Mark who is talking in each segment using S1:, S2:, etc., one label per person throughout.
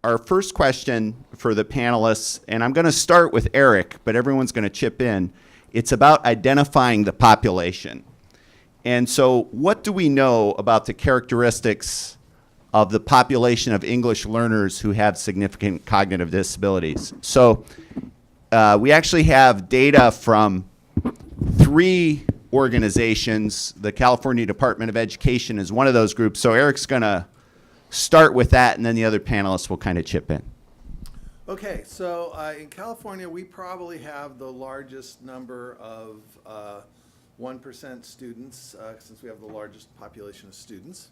S1: our first question for the panelists, and I'm going to start with Eric, but everyone's going to chip in. It's about identifying the population. And so what do we know about the characteristics of the population of English learners who have significant cognitive disabilities? So we actually have data from 3 organizations. The California Department of Education is one of those groups. So Eric's going to start with that, and then the other panelists will kind of chip in.
S2: Okay, so in California, we probably have the largest number of 1% students, since we have the largest population of students.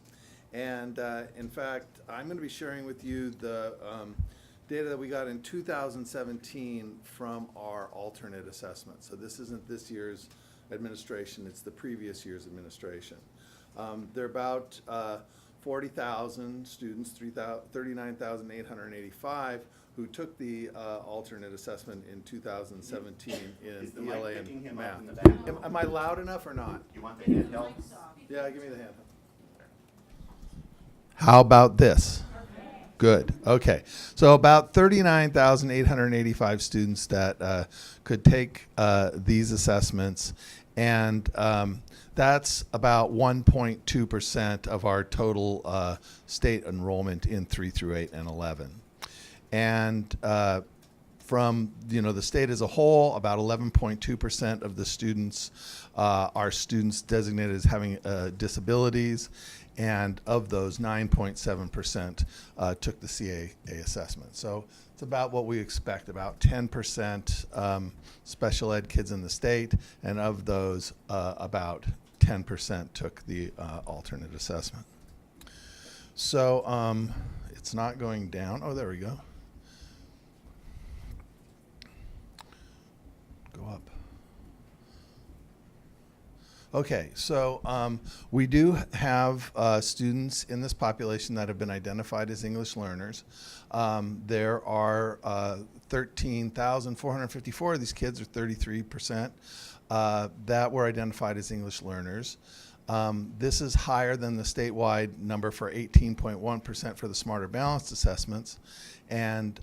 S2: And in fact, I'm going to be sharing with you the data that we got in 2017 from our alternate assessment. So this isn't this year's administration, it's the previous year's administration. There are about 40,000 students, 39,885, who took the alternate assessment in 2017 in ELA and math. Am I loud enough or not?
S1: You want the handheld?
S2: Yeah, give me the handheld. How about this? Good. Okay. So about 39,885 students that could take these assessments, and that's about 1.2% of our total state enrollment in 3 through 8 and 11. And from the state as a whole, about 11.2% of the students are students designated as having disabilities, and of those, 9.7% took the CAA assessment. So it's about what we expect, about 10% special ed kids in the state, and of those, about 10% took the alternate assessment. So it's not going down. Oh, there we go. Go up. Okay, so we do have students in this population that have been identified as English learners. There are 13,454 of these kids, or 33%, that were identified as English learners. This is higher than the statewide number for 18.1% for the Smarter Balanced assessments, and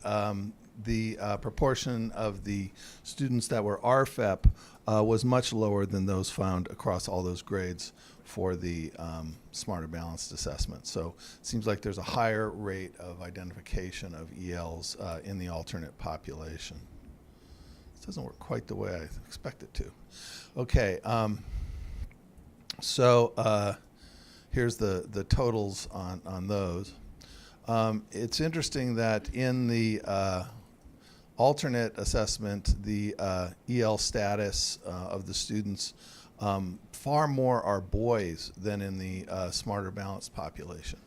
S2: the proportion of the students that were RFEP was much lower than those found across all those grades for the Smarter Balanced assessment. So it seems like there's a higher rate of identification of ELs in the alternate population. This doesn't work quite the way I expect it to. Okay, so here's the totals on those. It's interesting that in the alternate assessment, the EL status of the students, far more are boys than in the Smarter Balanced population.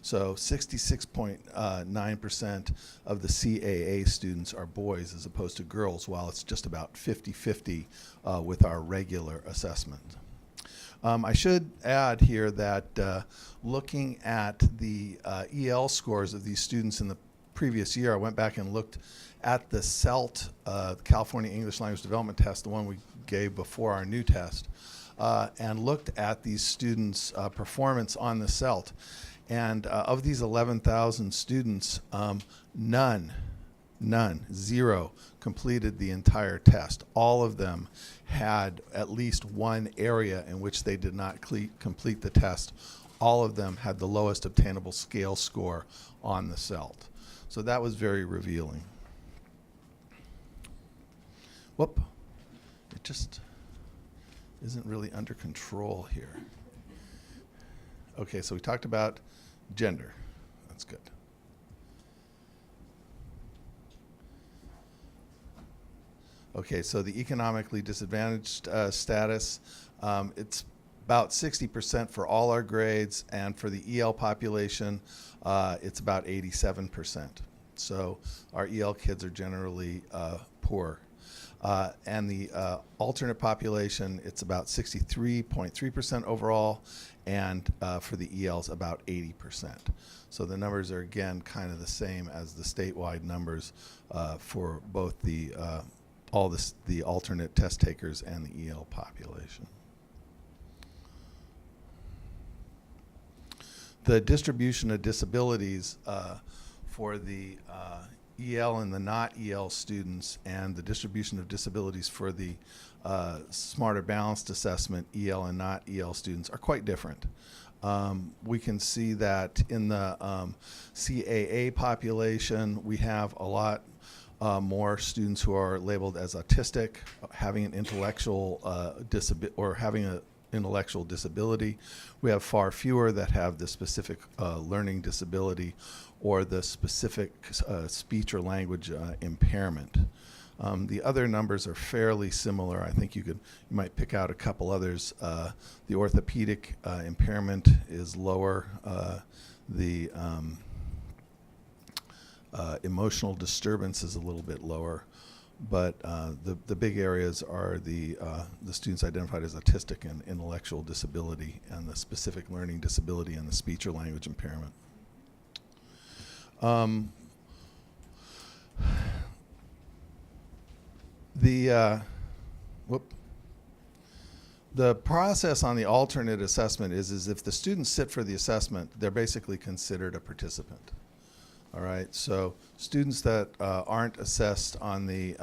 S2: So 66.9% of the CAA students are boys as opposed to girls, while it's just about 50-50 with our regular assessment. I should add here that looking at the EL scores of these students in the previous year, I went back and looked at the CELT, California English Language Development Test, the one we gave before our new test, and looked at these students' performance on the CELT. And of these 11,000 students, zero completed the entire test. All of them had at least one area in which they did not complete the test. All of them had the lowest obtainable scale score on the CELT. So that was very revealing. Whoop, it just isn't really under control here. Okay, so we talked about gender. That's good. Okay, so the economically disadvantaged status, it's about 60% for all our grades, and for the EL population, it's about 87%. So our EL kids are generally poor. And the alternate population, it's about 63.3% overall, and for the ELs, about 80%. So the numbers are, again, kind of the same as the statewide numbers for both the alternate test takers and the EL population. The distribution of disabilities for the EL and the not EL students, and the distribution of disabilities for the Smarter Balanced Assessment EL and not EL students are quite different. We can see that in the CAA population, we have a lot more students who are labeled as autistic, having an intellectual intellectual disability. We have far fewer that have the specific learning disability or the specific speech or language impairment. The other numbers are fairly similar. I think you might pick out a couple others. The orthopedic impairment is lower. The emotional disturbance is a little bit lower, but the big areas are the students identified as autistic and intellectual disability, and the specific learning disability and the speech or language impairment. The process on the alternate assessment is if the students sit for the assessment, they're basically considered a participant. All right, so students that aren't assessed on the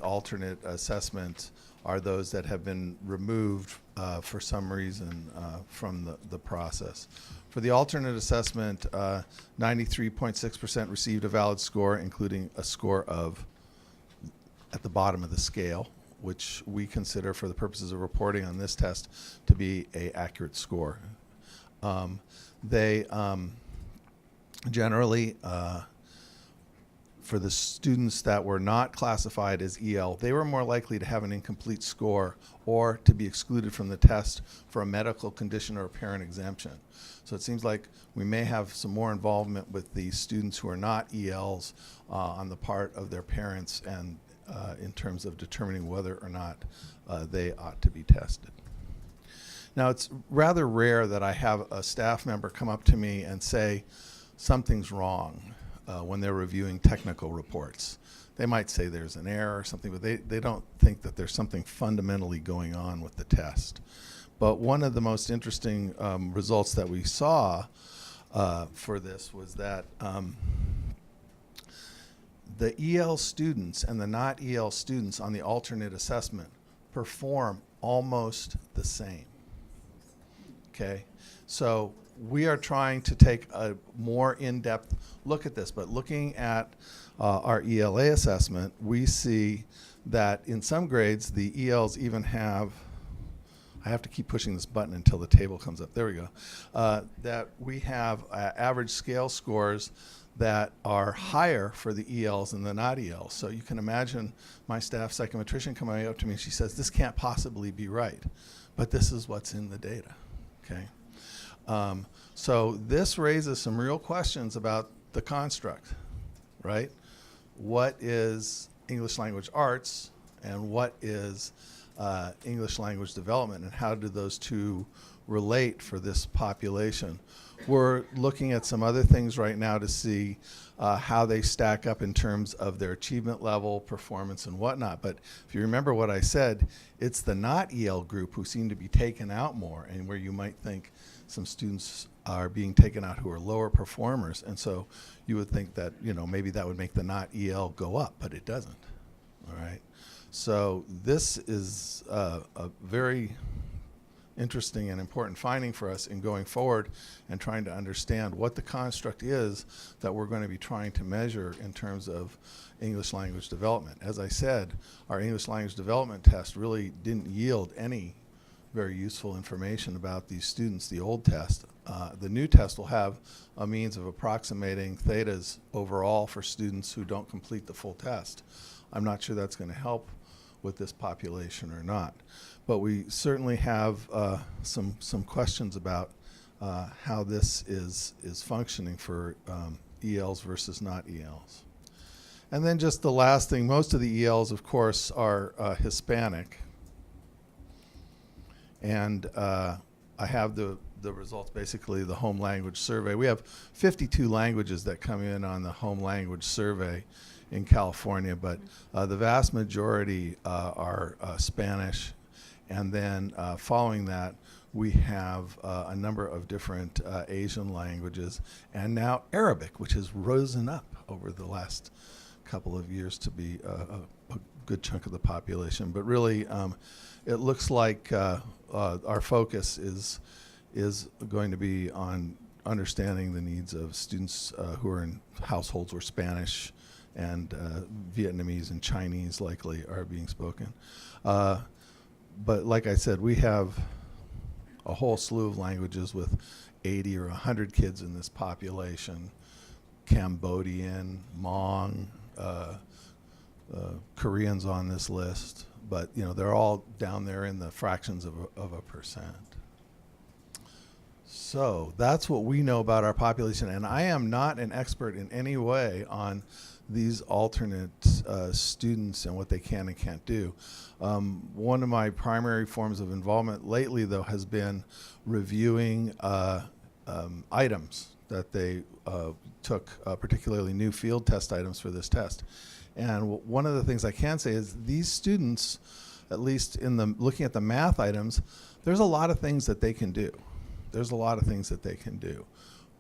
S2: alternate assessment are those that have been removed for some reason from the process. For the alternate assessment, 93.6% received a valid score, including a score of, at the bottom of the scale, which we consider for the purposes of reporting on this test to be an accurate score. They generally, for the students that were not classified as EL, they were more likely to have an incomplete score or to be excluded from the test for a medical condition or a parent exemption. So it seems like we may have some more involvement with the students who are not ELs on the part of their parents, and in terms of determining whether or not they ought to be tested. Now, it's rather rare that I have a staff member come up to me and say something's wrong when they're reviewing technical reports. They might say there's an error or something, but they don't think that there's something fundamentally going on with the test. But one of the most interesting results that we saw for this was that the EL students and the not EL students on the alternate assessment perform almost the same. Okay, so we are trying to take a more in-depth look at this, but looking at our ELA assessment, we see that in some grades the ELs even have, I have to keep pushing this button until the table comes up, there we go, that we have average scale scores that are higher for the ELs than the not ELs. So you can imagine my staff psychometrician coming up to me and she says, this can't possibly be right, but this is what's in the data, okay? So this raises some real questions about the construct, right? What is English language arts and what is English language development, and how do those two relate for this population? We're looking at some other things right now to see how they stack up in terms of their achievement level, performance, and whatnot. But if you remember what I said, it's the not EL group who seem to be taken out more, and where you might think some students are being taken out who are lower performers. And so you would think that, you know, maybe that would make the not EL go up, but it doesn't. All right. So this is a very interesting and important finding for us in going forward and trying to understand what the construct is that we're going to be trying to measure in terms of English language development. As I said, our English language development test really didn't yield any very useful information about these students, the old test. The new test will have a means of approximating thetas overall for students who don't complete the full test. I'm not sure that's going to help with this population or not. But we certainly have some questions about how this is functioning for ELs versus not ELs. And then just the last thing, most of the ELs, of course, are Hispanic. And I have the results, basically the home language survey. We have 52 languages that come in on the home language survey in California, but the vast majority are Spanish. And then following that, we have a number of different Asian languages, and now Arabic, which has risen up over the last couple of years to be a good chunk of the population. But really, it looks like our focus is going to be on understanding the needs of students who are in households where Spanish and Vietnamese and Chinese likely are being spoken. But like I said, we have a whole slew of languages with 80 or 100 kids in this population. Cambodian, Hmong, Koreans on this list, but they're all down there in the fractions of a percent. So that's what we know about our population, and I am not an expert in any way on these alternate students and what they can and can't do. One of my primary forms of involvement lately, though, has been reviewing items that they took, particularly new field test items for this test. And one of the things I can say is these students, at least in looking at the math items, there's a lot of things that they can do. There's a lot of things that they can do.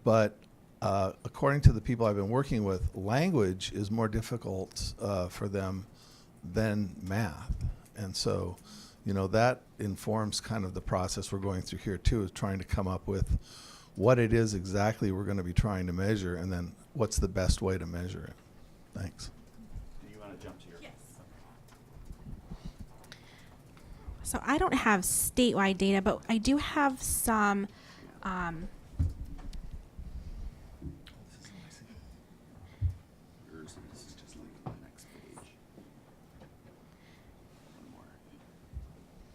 S2: But according to the people I've been working with, language is more difficult for them than math. And so, that informs kind of the process we're going through here too, is trying to come up with what it is exactly we're going to be trying to measure, and then what's the best way to measure it. Thanks.
S1: Do you want to jump to your?
S3: Yes. So I don't have statewide data, but I do have some.
S1: Yours is just like on the next page. One more.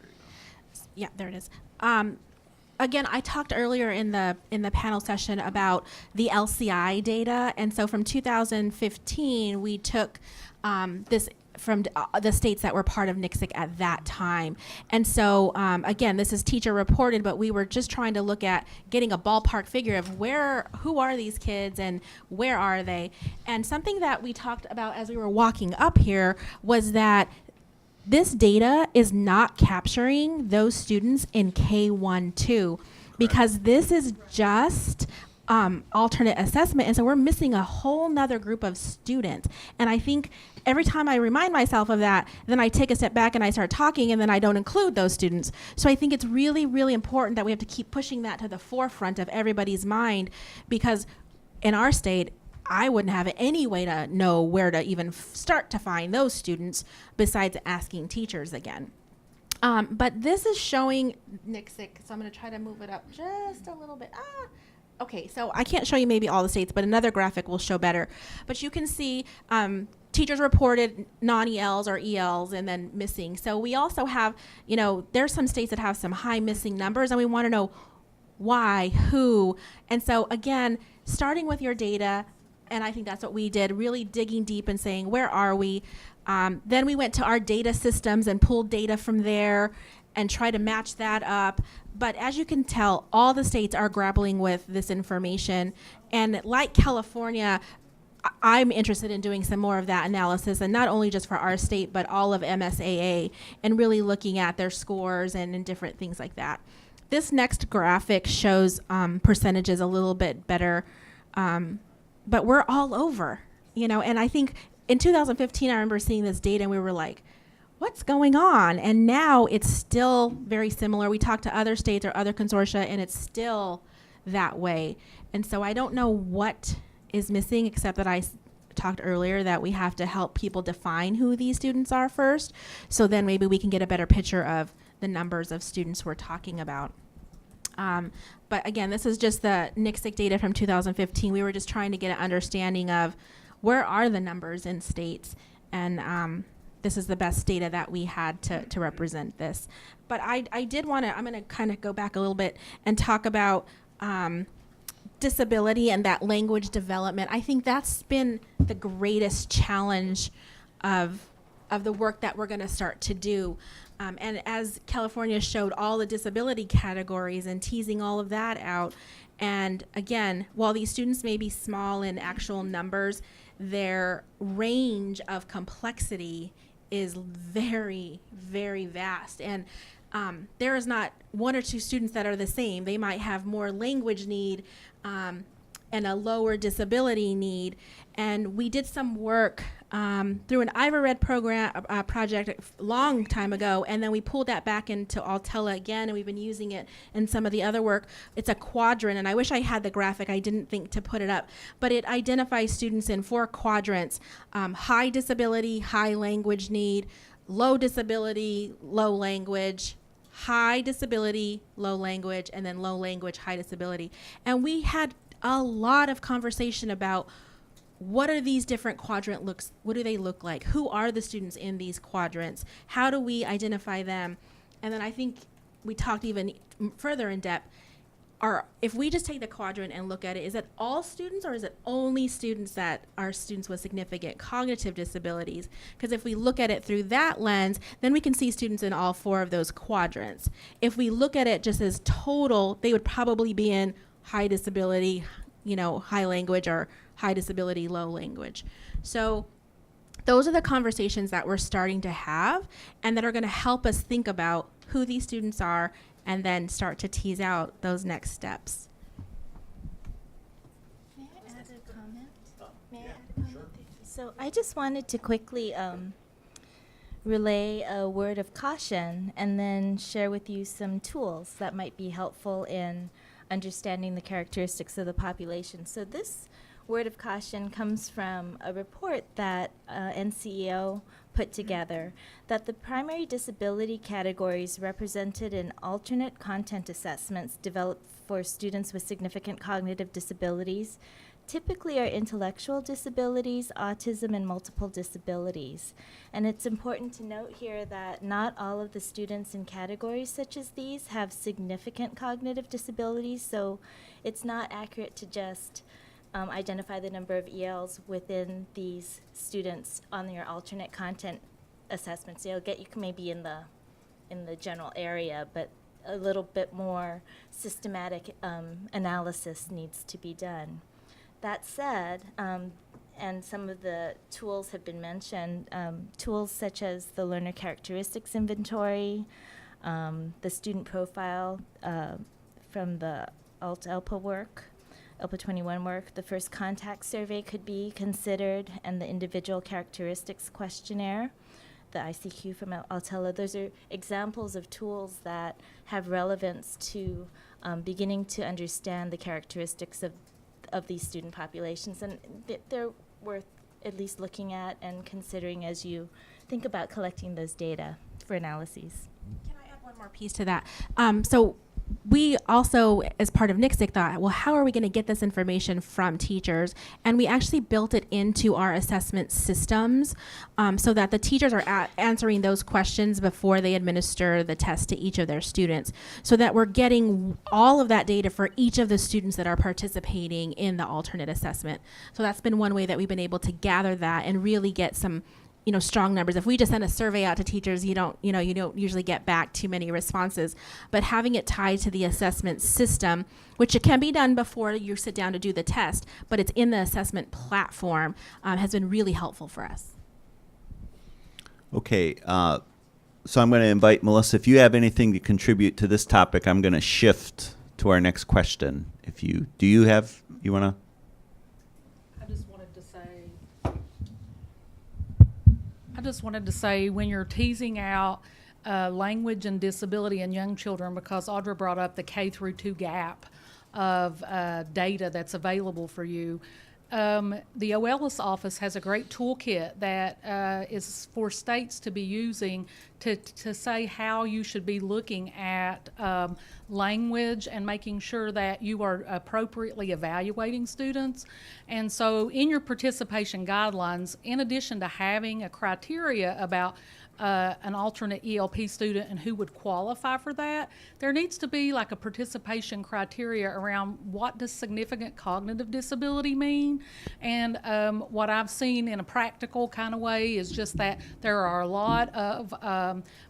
S1: There you go.
S3: Yeah, there it is. Again, I talked earlier in the panel session about the LCI data, and so from 2015 we took this from the states that were part of NCSEC at that time. And so again, this is teacher reported, but we were just trying to look at getting a ballpark figure of who are these kids and where are they. And something that we talked about as we were walking up here was that this data is not capturing those students in K-1-2 because this is just alternate assessment, and so we're missing a whole nother group of students. And I think every time I remind myself of that, then I take a step back and I start talking, and then I don't include those students. So I think it's really, really important that we have to keep pushing that to the forefront of everybody's mind, because in our state, I wouldn't have any way to know where to even start to find those students besides asking teachers again. But this is showing NCSEC, so I'm going to try to move it up just a little bit. Okay, so I can't show you maybe all the states, but another graphic will show better. But you can see teachers reported non-ELs or ELs and then missing. So we also have, there's some states that have some high missing numbers, and we want to know why, who. And so again, starting with your data, and I think that's what we did, really digging deep and saying, where are we? Then we went to our data systems and pulled data from there and try to match that up. But as you can tell, all the states are grappling with this information. And like California, I'm interested in doing some more of that analysis, and not only just for our state, but all of MSAA, and really looking at their scores and different things like that. This next graphic shows percentages a little bit better, but we're all over, and I think in 2015, I remember seeing this data and we were like, what's going on? And now it's still very similar. We talked to other states or other consortia, and it's still that way. And so I don't know what is missing, except that I talked earlier that we have to help people define who these students are first. So then maybe we can get a better picture of the numbers of students we're talking about. But again, this is just the NCSEC data from 2015. We were just trying to get an understanding of where are the numbers in states, and this is the best data that we had to represent this. But I did want to, I'm going to kind of go back a little bit and talk about disability and that language development. I think that's been the greatest challenge of the work that we're going to start to do. And as California showed all the disability categories and teasing all of that out, and again, while these students may be small in actual numbers, their range of complexity is very, very vast. And there is not one or two students that are the same. They might have more language need and a lower disability need. And we did some work through an IvaRed program project a long time ago, and then we pulled that back into Altella again, and we've been using it in some of the other work. It's a quadrant, and I wish I had the graphic. I didn't think to put it up, but it identifies students in 4 quadrants: high disability, high language need; low disability, low language; high disability, low language; and then low language, high disability. And we had a lot of conversation about what are these different quadrant looks, what do they look like? Who are the students in these quadrants? How do we identify them? And then I think we talked even further in depth, if we just take the quadrant and look at it, is it all students, or is it only students that are students with significant cognitive disabilities? Because if we look at it through that lens, then we can see students in all 4 of those quadrants. If we look at it just as total, they would probably be in high disability, high language, or high disability, low language. So those are the conversations that we're starting to have and that are going to help us think about who these students are and then start to tease out those next steps.
S4: May I add a comment? May I add a comment? So I just wanted to quickly relay a word of caution and then share with you some tools that might be helpful in understanding the characteristics of the population. So this word of caution comes from a report that NCEO put together, that the primary disability categories represented in alternate content assessments developed for students with significant cognitive disabilities typically are intellectual disabilities, autism, and multiple disabilities. And it's important to note here that not all of the students in categories such as these have significant cognitive disabilities, so it's not accurate to just identify the number of ELs within these students on your alternate content assessments. They'll get you maybe in the general area, but a little bit more systematic analysis needs to be done. That said, and some of the tools have been mentioned, tools such as the Learner Characteristics Inventory, the student profile from the ELPA work, ELPA 21 work, the first contact survey could be considered, and the individual characteristics questionnaire, the ICQ from Altella. Those are examples of tools that have relevance to beginning to understand the characteristics of these student populations, and they're worth at least looking at and considering as you think about collecting those data for analyses.
S3: Can I add one more piece to that? So we also, as part of NICSIC, thought, well, how are we going to get this information from teachers? And we actually built it into our assessment systems so that the teachers are answering those questions before they administer the test to each of their students, so that we're getting all of that data for each of the students that are participating in the alternate assessment. So that's been one way that we've been able to gather that and really get some strong numbers. If we just send a survey out to teachers, you don't usually get back too many responses. But having it tied to the assessment system, which it can be done before you sit down to do the test, but it's in the assessment platform, has been really helpful for us.
S1: Okay, so I'm going to invite Melissa. If you have anything to contribute to this topic, I'm going to shift to our next question. If you want to?
S5: I just wanted to say, when you're teasing out language and disability in young children, because Audra brought up the K through 2 gap of data that's available for you, the OELIS office has a great toolkit that is for states to be using to say how you should be looking at language and making sure that you are appropriately evaluating students. And so in your participation guidelines, in addition to having a criteria about an alternate ELP student and who would qualify for that, there needs to be like a participation criteria around what does significant cognitive disability mean. And what I've seen in a practical kind of way is just that there are a lot of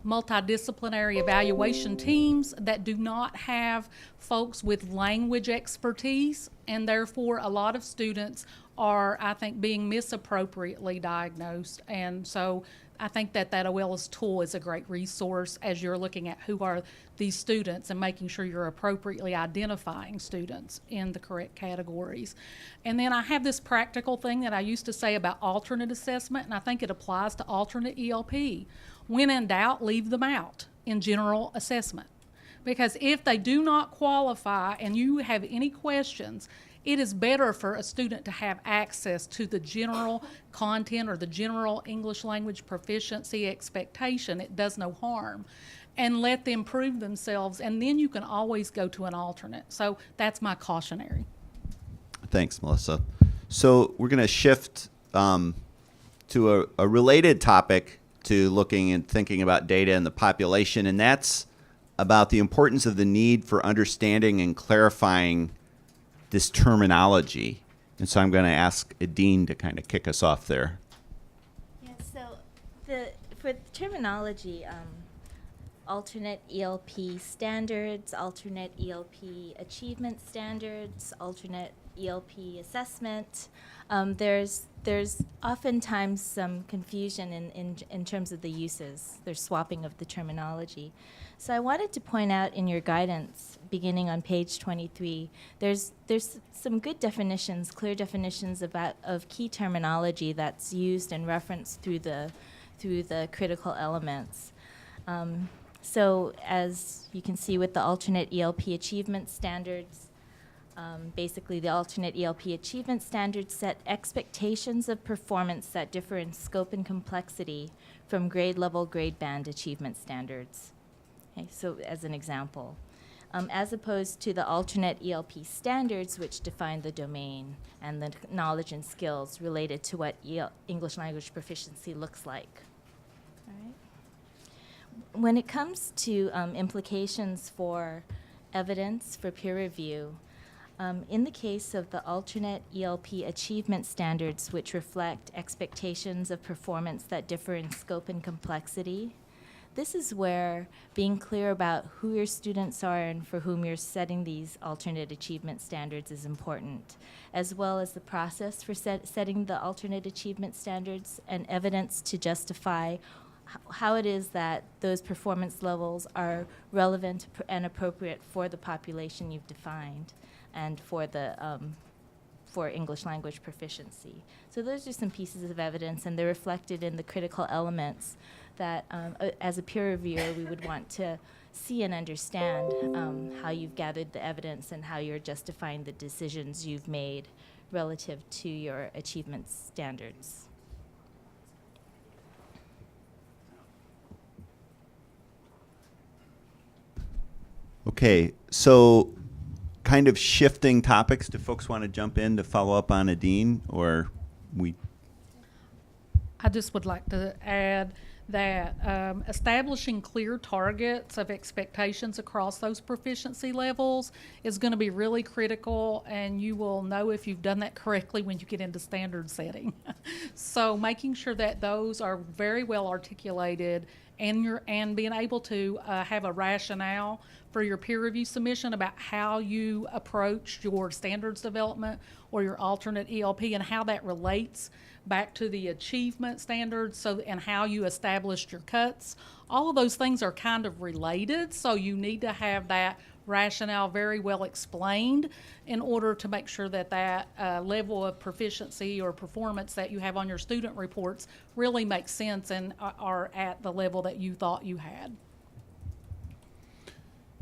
S5: multidisciplinary evaluation teams that do not have folks with language expertise. and therefore a lot of students are, I think, being misappropriately diagnosed. And so I think that OLS tool is a great resource as you're looking at who are these students and making sure you're appropriately identifying students in the correct categories. And then I have this practical thing that I used to say about alternate assessment, and I think it applies to alternate ELP. When in doubt, leave them out in general assessment. Because if they do not qualify and you have any questions, it is better for a student to have access to the general content or the general English language proficiency expectation. It does no harm. And let them prove themselves, and then you can always go to an alternate. So that's my cautionary.
S1: Thanks, Melissa. So we're going to shift to a related topic to looking and thinking about data and the population, and that's about the importance of the need for understanding and clarifying this terminology. And so I'm going to ask Adine to kind of kick us off there.
S4: Yeah, so for the terminology, alternate ELP standards, alternate ELP achievement standards, alternate ELP assessment. There's oftentimes some confusion in terms of the uses. There's swapping of the terminology. So I wanted to point out in your guidance, beginning on page 23, there's some good definitions, clear definitions of key terminology that's used and referenced through the critical elements. So as you can see with the alternate ELP achievement standards, basically the alternate ELP achievement standards set expectations of performance that differ in scope and complexity from grade level, grade band achievement standards. Okay, so as an example, as opposed to the alternate ELP standards, which define the domain and the knowledge and skills related to what English language proficiency looks like. All right. When it comes to implications for evidence for peer review, in the case of the alternate ELP achievement standards, which reflect expectations of performance that differ in scope and complexity, this is where being clear about who your students are and for whom you're setting these alternate achievement standards is important, as well as the process for setting the alternate achievement standards and evidence to justify how it is that those performance levels are relevant and appropriate for the population you've defined and for the for English language proficiency. So those are some pieces of evidence, and they're reflected in the critical elements that as a peer reviewer we would want to see and understand how you've gathered the evidence and how you're justifying the decisions you've made relative to your achievement standards.
S1: Okay, so kind of shifting topics. Do folks want to jump in to follow up on Adine, or we?
S5: I just would like to add that establishing clear targets of expectations across those proficiency levels is going to be really critical, and you will know if you've done that correctly when you get into standard setting. So making sure that those are very well articulated and being able to have a rationale for your peer review submission about how you approach your standards development or your alternate ELP and how that relates back to the achievement standards, and how you established your cuts. All of those things are kind of related, so you need to have that rationale very well explained in order to make sure that level of proficiency or performance that you have on your student reports really makes sense and are at the level that you thought you had.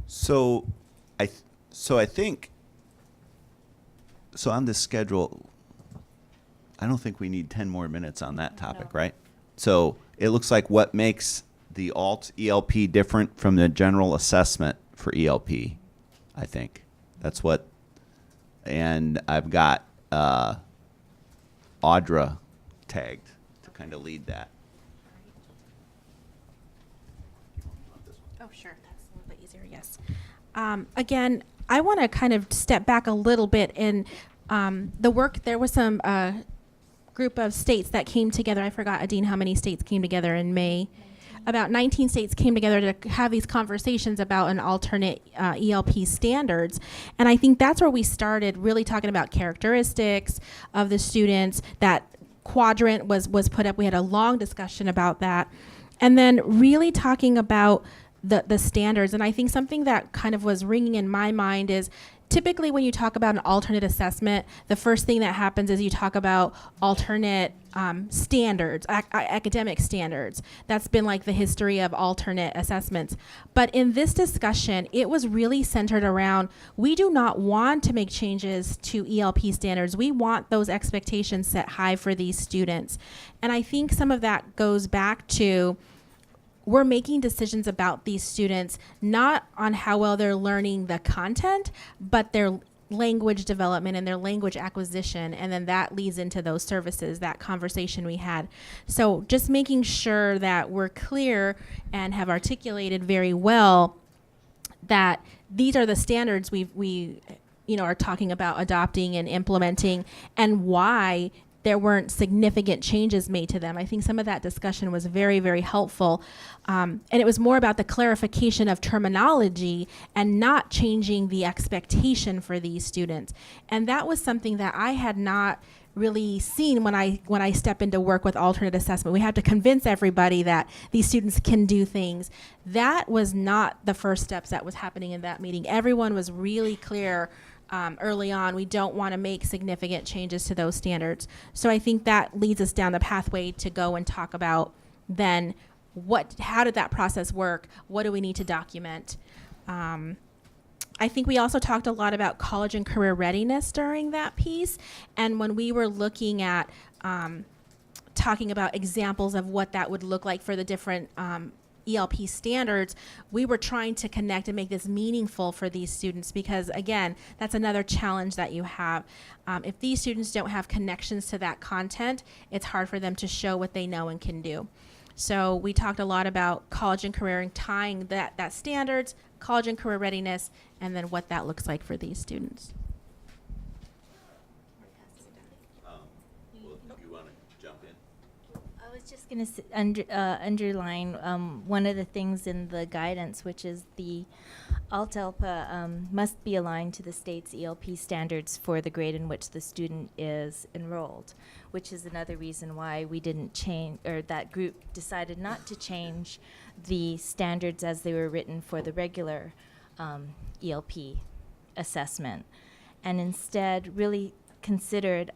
S1: So I think on this schedule, I don't think we need 10 more minutes on that topic,
S5: No.
S1: right? So it looks like what makes the alt ELP different from the general assessment for ELP, I think. That's what, and I've got Audra tagged to kind of lead that.
S3: Oh, sure. That's a little bit easier, yes. Again, I want to kind of step back a little bit in the work. There was some group of states that came together. I forgot, Adine, how many states came together in May about 19 states came together to have these conversations about an alternate ELP standards. And I think that's where we started really talking about characteristics of the students. That quadrant was put up. We had a long discussion about that. And then really talking about the standards. And I think something that kind of was ringing in my mind is typically when you talk about an alternate assessment, the first thing that happens is you talk about alternate standards, academic standards. That's been like the history of alternate assessments. But in this discussion, it was really centered around, we do not want to make changes to ELP standards. We want those expectations set high for these students. And I think some of that goes back to, we're making decisions about these students not on how well they're learning the content, but their language development and their language acquisition, and then that leads into those services, that conversation we had. So just making sure that we're clear and have articulated very well that these are the standards we are talking about adopting and implementing, and why there weren't significant changes made to them. I think some of that discussion was very, very helpful. And it was more about the clarification of terminology and not changing the expectation for these students. And that was something that I had not really seen when I step into work with alternate assessment. We have to convince everybody that these students can do things. That was not the first steps that was happening in that meeting. Everyone was really clear early on. We don't want to make significant changes to those standards. So I think that leads us down the pathway to go and talk about then how did that process work? What do we need to document? I think we also talked a lot about college and career readiness during that piece. And when we were looking at talking about examples of what that would look like for the different ELP standards, we were trying to connect and make this meaningful for these students, because again, that's another challenge that you have. If these students don't have connections to that content, it's hard for them to show what they know and can do. So we talked a lot about college and career and tying that standards, college and career readiness, and then what that looks like for these students.
S1: You want to jump in?
S4: I was just going to underline one of the things in the guidance, which is the ALT-ELPA must be aligned to the state's ELP standards for the grade in which the student is enrolled, which is another reason why we didn't change, or that group decided not to change the standards as they were written for the regular ELP assessment, and instead really considered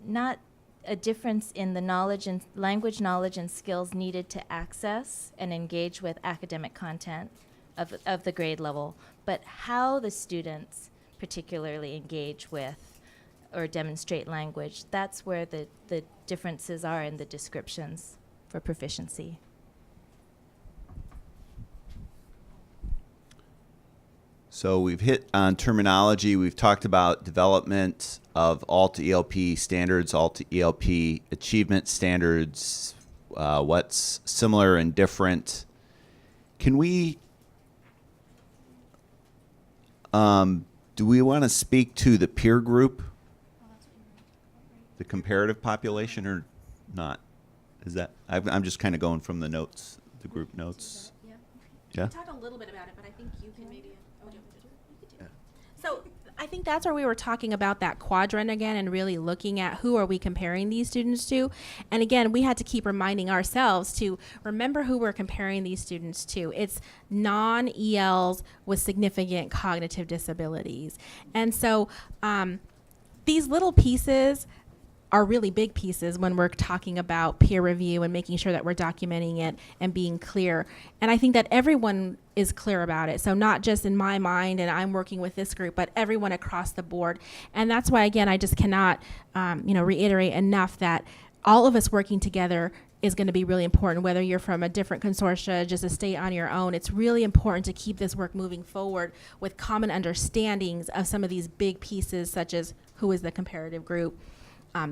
S4: not a difference in the knowledge and language knowledge and skills needed to access and engage with academic content of the grade level, but how the students particularly engage with or demonstrate language. That's where the differences are in the descriptions for proficiency.
S1: So we've hit on terminology. We've talked about development of alt-ELP standards, alt-ELP achievement standards, what's similar and different. Can we, do we want to speak to the peer group, the comparative population, or not? Is that, I'm just kind of going from the notes, the group notes. Yeah?
S3: We talked a little bit about it, but I think you can maybe. So I think that's where we were talking about that quadrant again, and really looking at who are we comparing these students to. And again, we had to keep reminding ourselves to remember who we're comparing these students to. It's non-ELs with significant cognitive disabilities. And so these little pieces are really big pieces when we're talking about peer review and making sure that we're documenting it and being clear. And I think that everyone is clear about it. So not just in my mind and I'm working with this group, but everyone across the board. And that's why, again, I just cannot reiterate enough that all of us working together is going to be really important, whether you're from a different consortia, just a state on your own. It's really important to keep this work moving forward with common understandings of some of these big pieces, such as who is the comparative group,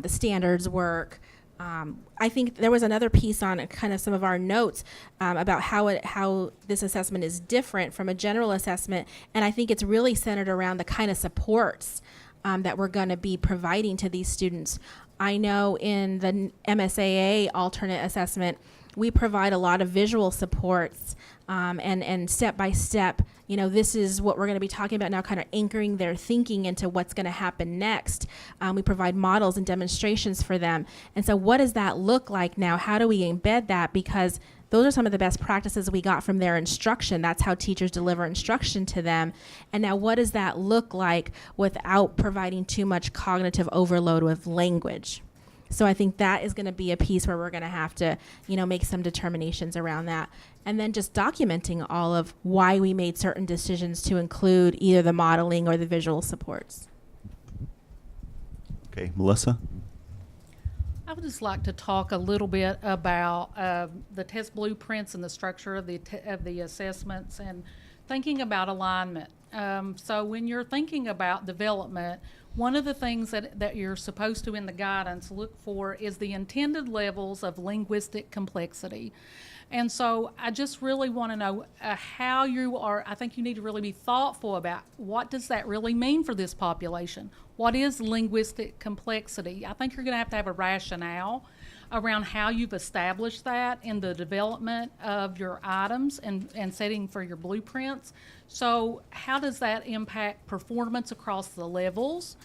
S3: the standards work. I think there was another piece on kind of some of our notes about how this assessment is different from a general assessment, and I think it's really centered around the kind of supports that we're going to be providing to these students. I know in the MSAA alternate assessment, we provide a lot of visual supports and step by step, this is what we're going to be talking about now, kind of anchoring their thinking into what's going to happen next. We provide models and demonstrations for them. And so what does that look like now? How do we embed that? Because those are some of the best practices we got from their instruction. That's how teachers deliver instruction to them. And now what does that look like without providing too much cognitive overload with language? So I think that is going to be a piece where we're going to have to, make some determinations around that. And then just documenting all of why we made certain decisions to include either the modeling or the visual supports.
S1: Okay, Melissa?
S5: I would just like to talk a little bit about the test blueprints and the structure of the assessments and thinking about alignment. So when you're thinking about development, one of the things that you're supposed to in the guidance look for is the intended levels of linguistic complexity. And so I just really want to know how you are. I think you need to really be thoughtful about what does that really mean for this population? What is linguistic complexity? I think you're going to have a rationale around how you've established that in the development of your items and setting for your blueprints. So how does that impact performance across the levels?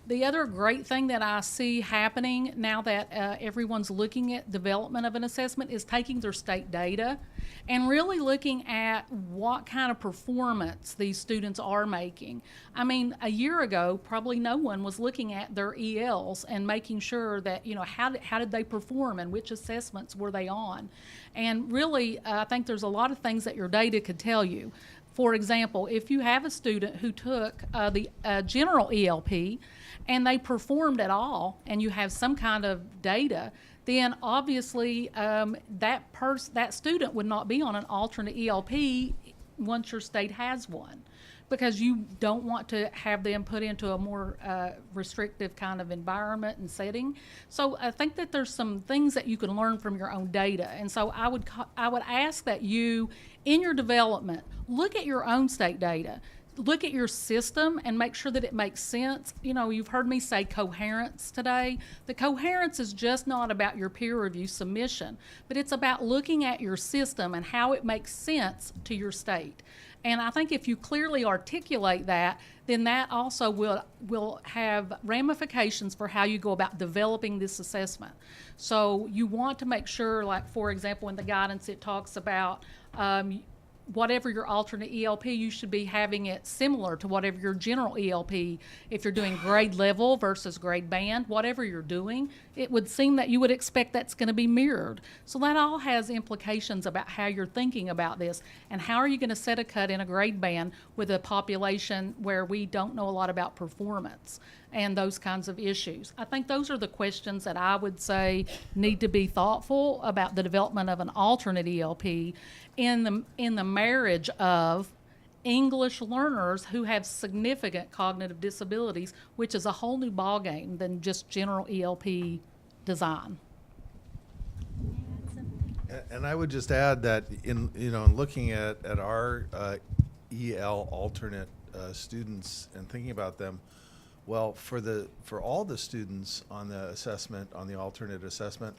S5: The other great thing that I see happening now that everyone's looking at development of an assessment is taking their state data and really looking at what kind of performance these students are making. I mean, a year ago, probably no one was looking at their ELs and making sure that, how did they perform and which assessments were they on? And really, I think there's a lot of things that your data could tell you. For example, if you have a student who took the general ELP and they performed at all, and you have some kind of data, then obviously that student would not be on an alternate ELP once your state has one, because you don't want to have them put into a more restrictive kind of environment and setting. So I think that there's some things that you can learn from your own data. And so I would ask that you, in your development, look at your own state data. Look at your system and make sure that it makes sense. You've heard me say coherence today. The coherence is just not about your peer review submission, but it's about looking at your system and how it makes sense to your state. And I think if you clearly articulate that, then that also will have ramifications for how you go about developing this assessment. So you want to make sure, like, for example, in the guidance it talks about whatever your alternate ELP, you should be having it similar to whatever your general ELP. If you're doing grade level versus grade band, whatever you're doing, it would seem that you would expect that's going to be mirrored. So that all has implications about how you're thinking about this and how are you going to set a cut in a grade band with a population where we don't know a lot about performance and those kinds of issues. I think those are the questions that I would say need to be thoughtful about the development of an alternate ELP in the marriage of English learners who have significant cognitive disabilities, which is a whole new ballgame than just general ELP design.
S2: And I would just add that in looking at our EL alternate students and thinking about them, well, for all the students on the assessment, on the alternate assessment,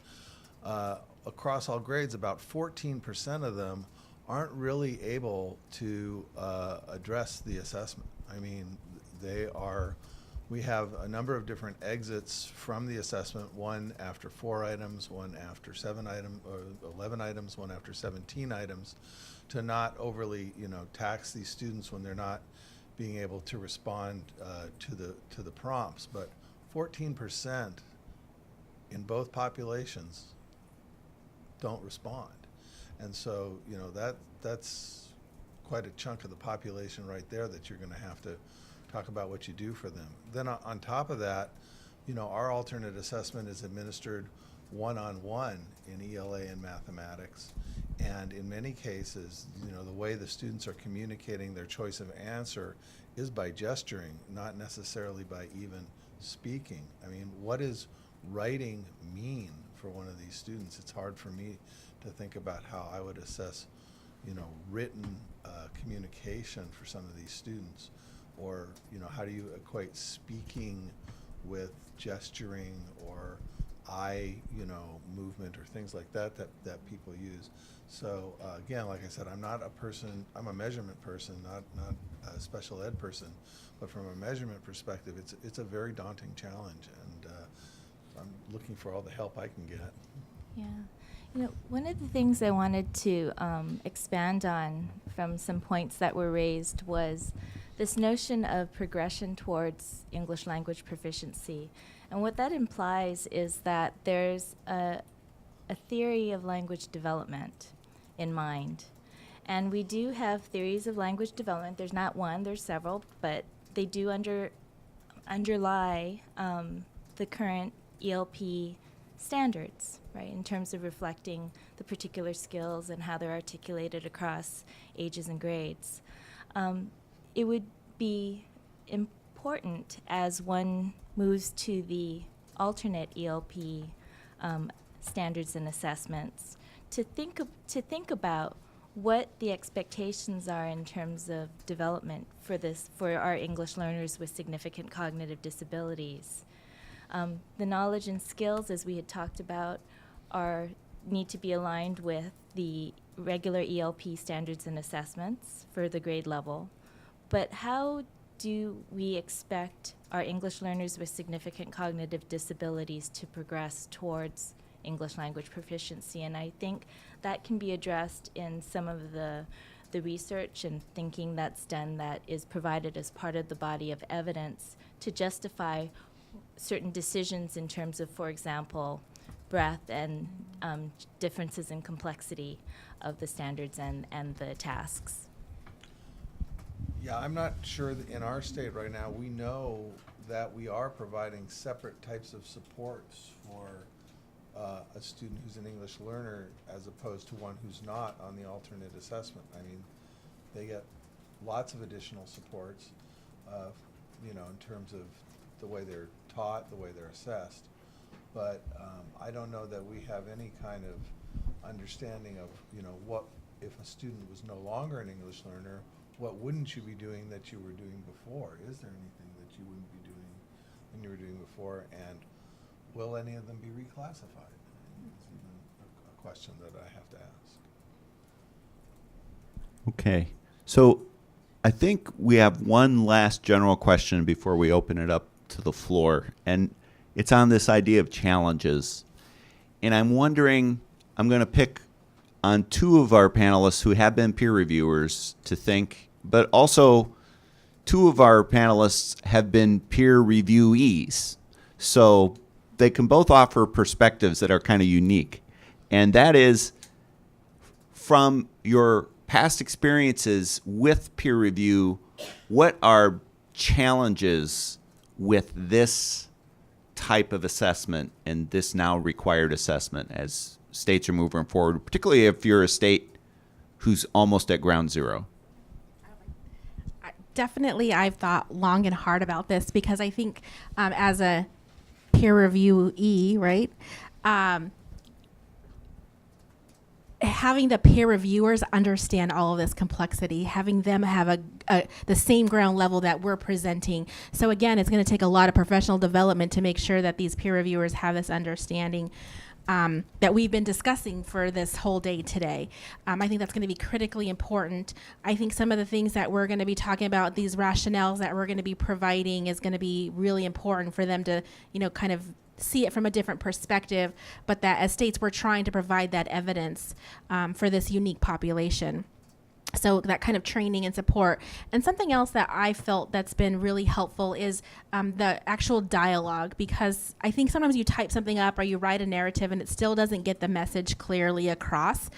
S2: across all grades, about 14% of them aren't really able to address the assessment. I mean, we have a number of different exits from the assessment, one after 4 items, one after 7 items, or 11 items, one after 17 items, to not overly, tax these students when they're not being able to respond to the prompts. But 14% in both populations don't respond. And so, that's quite a chunk of the population right there that you're going to have to talk about what you do for them. Then on top of that, our alternate assessment is administered one-on-one in ELA and mathematics. And in many cases, the way the students are communicating their choice of answer is by gesturing, not necessarily by even speaking. I mean, what does writing mean for one of these students? It's hard for me to think about how I would assess, written communication for some of these students. Or, how do you equate speaking with gesturing or eye, movement or things like that people use. So again, like I said, I'm not a person. I'm a measurement person, not a special ed person. But from a measurement perspective, it's a very daunting challenge, and I'm looking for all the help I can get.
S4: Yeah. One of the things I wanted to expand on from some points that were raised was this notion of progression towards English language proficiency. And what that implies is that there's a theory of language development in mind. And we do have theories of language development. There's not one, there's several, but they do underlie the current ELP standards, right, in terms of reflecting the particular skills and how they're articulated across ages and grades. It would be important as one moves to the alternate ELP standards and assessments to think about what the expectations are in terms of development for our English learners with significant cognitive disabilities. The knowledge and skills, as we had talked about, need to be aligned with the regular ELP standards and assessments for the grade level. But how do we expect our English learners with significant cognitive disabilities to progress towards English language proficiency? And I think that can be addressed in some of the research and thinking that's done that is provided as part of the body of evidence to justify certain decisions in terms of, for example, breadth and differences in complexity of the standards and the tasks.
S2: Yeah, I'm not sure that in our state right now, we know that we are providing separate types of supports for a student who's an English learner as opposed to one who's not on the alternate assessment. I mean, they get lots of additional supports, in terms of the way they're taught, the way they're assessed. But I don't know that we have any kind of understanding of, what if a student was no longer an English learner, what wouldn't you be doing that you were doing before? Is there anything that you wouldn't be doing than you were doing before? And will any of them be reclassified? It's even a question that I have to ask.
S1: Okay. So I think we have one last general question before we open it up to the floor. And it's on this idea of challenges. And I'm wondering, I'm going to pick on two of our panelists who have been peer reviewers to think, but also two of our panelists have been peer reviewees. So they can both offer perspectives that are kind of unique. And that is, from your past experiences with peer review, what are challenges with this type of assessment and this now required assessment as states are moving forward, particularly if you're a state who's almost at ground zero?
S3: Definitely, I've thought long and hard about this because I think as a peer reviewee, right, having the peer reviewers understand all of this complexity, having them have the same ground level that we're presenting. So again, it's going to take a lot of professional development to make sure that these peer reviewers have this understanding that we've been discussing for this whole day today. I think that's going to be critically important. I think some of the things that we're going to be talking about, these rationales that we're going to be providing, is going to be really important for them to, kind of see it from a different perspective, but that as states, we're trying to provide that evidence for this unique population. So that kind of training and support. And something else that I felt that's been really helpful is the actual dialogue, because I think sometimes you type something up or you write a narrative and it still doesn't get the message clearly across.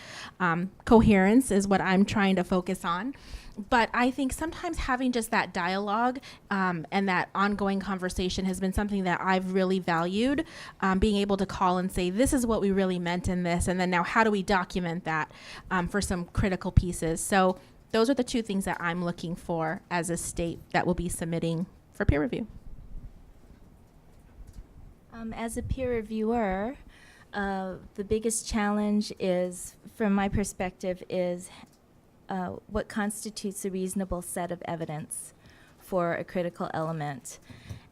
S3: Coherence is what I'm trying to focus on. But I think sometimes having just that dialogue and that ongoing conversation has been something that I've really valued, being able to call and say, this is what we really meant in this, and then now how do we document that for some critical pieces. So those are the two things that I'm looking for as a state that will be submitting for peer review.
S4: As a peer reviewer, the biggest challenge is, from my perspective, is what constitutes a reasonable set of evidence for a critical element.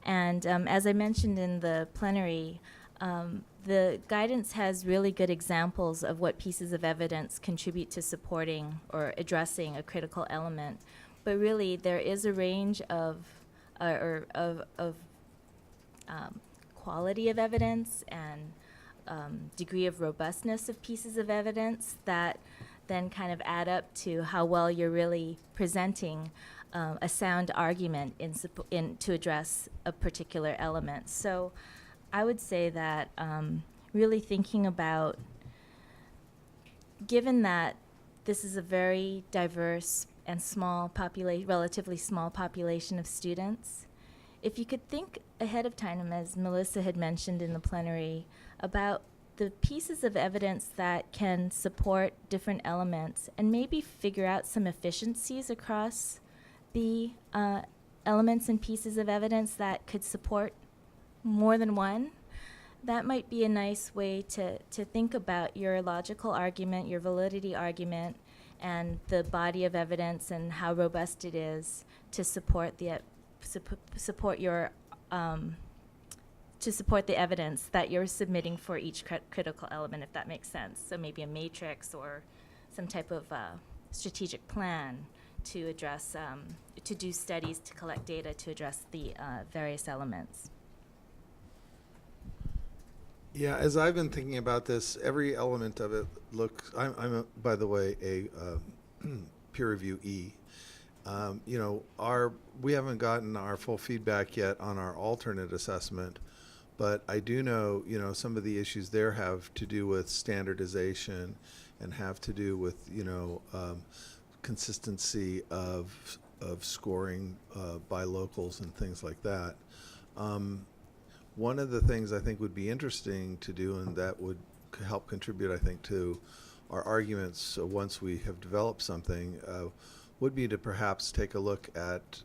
S4: And as I mentioned in the plenary, The guidance has really good examples of what pieces of evidence contribute to supporting or addressing a critical element. But really, there is a range of quality of evidence and degree of robustness of pieces of evidence that then kind of add up to how well you're really presenting a sound argument to address a particular element. So I would say that really thinking about, given that this is a very diverse and relatively small population of students, if you could think ahead of time, as Melissa had mentioned in the plenary, about the pieces of evidence that can support different elements and maybe figure out some efficiencies across the elements and pieces of evidence that could support more than one, that might be a nice way to think about your logical argument, your validity argument, and the body of evidence and how robust it is to support the evidence that you're submitting for each critical element, if that makes sense. So maybe a matrix or some type of strategic plan to address, to do studies to collect data to address the various elements.
S2: Yeah, as I've been thinking about this, every element of it looks. By the way, a peer review E. We haven't gotten our full feedback yet on our alternate assessment, but I do know, some of the issues there have to do with standardization and have to do with, consistency of scoring by locals and things like that. One of the things I think would be interesting to do, and that would help contribute, I think, to our arguments once we have developed something, would be to perhaps take a look at,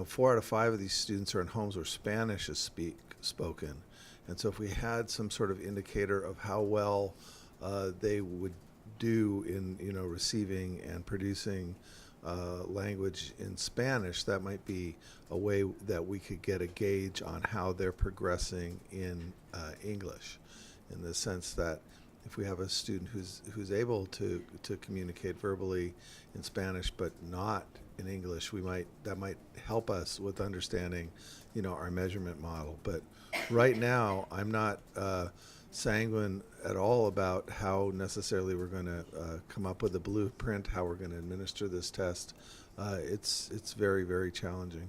S2: 4 out of 5 of these students are in homes where Spanish is spoken. And so if we had some sort of indicator of how well they would do in, receiving and producing language in Spanish, that might be a way that we could get a gauge on how they're progressing in English, in the sense that if we have a student who's able to communicate verbally in Spanish but not in English, that might help us with understanding, our measurement model. But right now, I'm not sanguine at all about how necessarily we're going to come up with a blueprint, how we're going to administer this test. It's very, very challenging.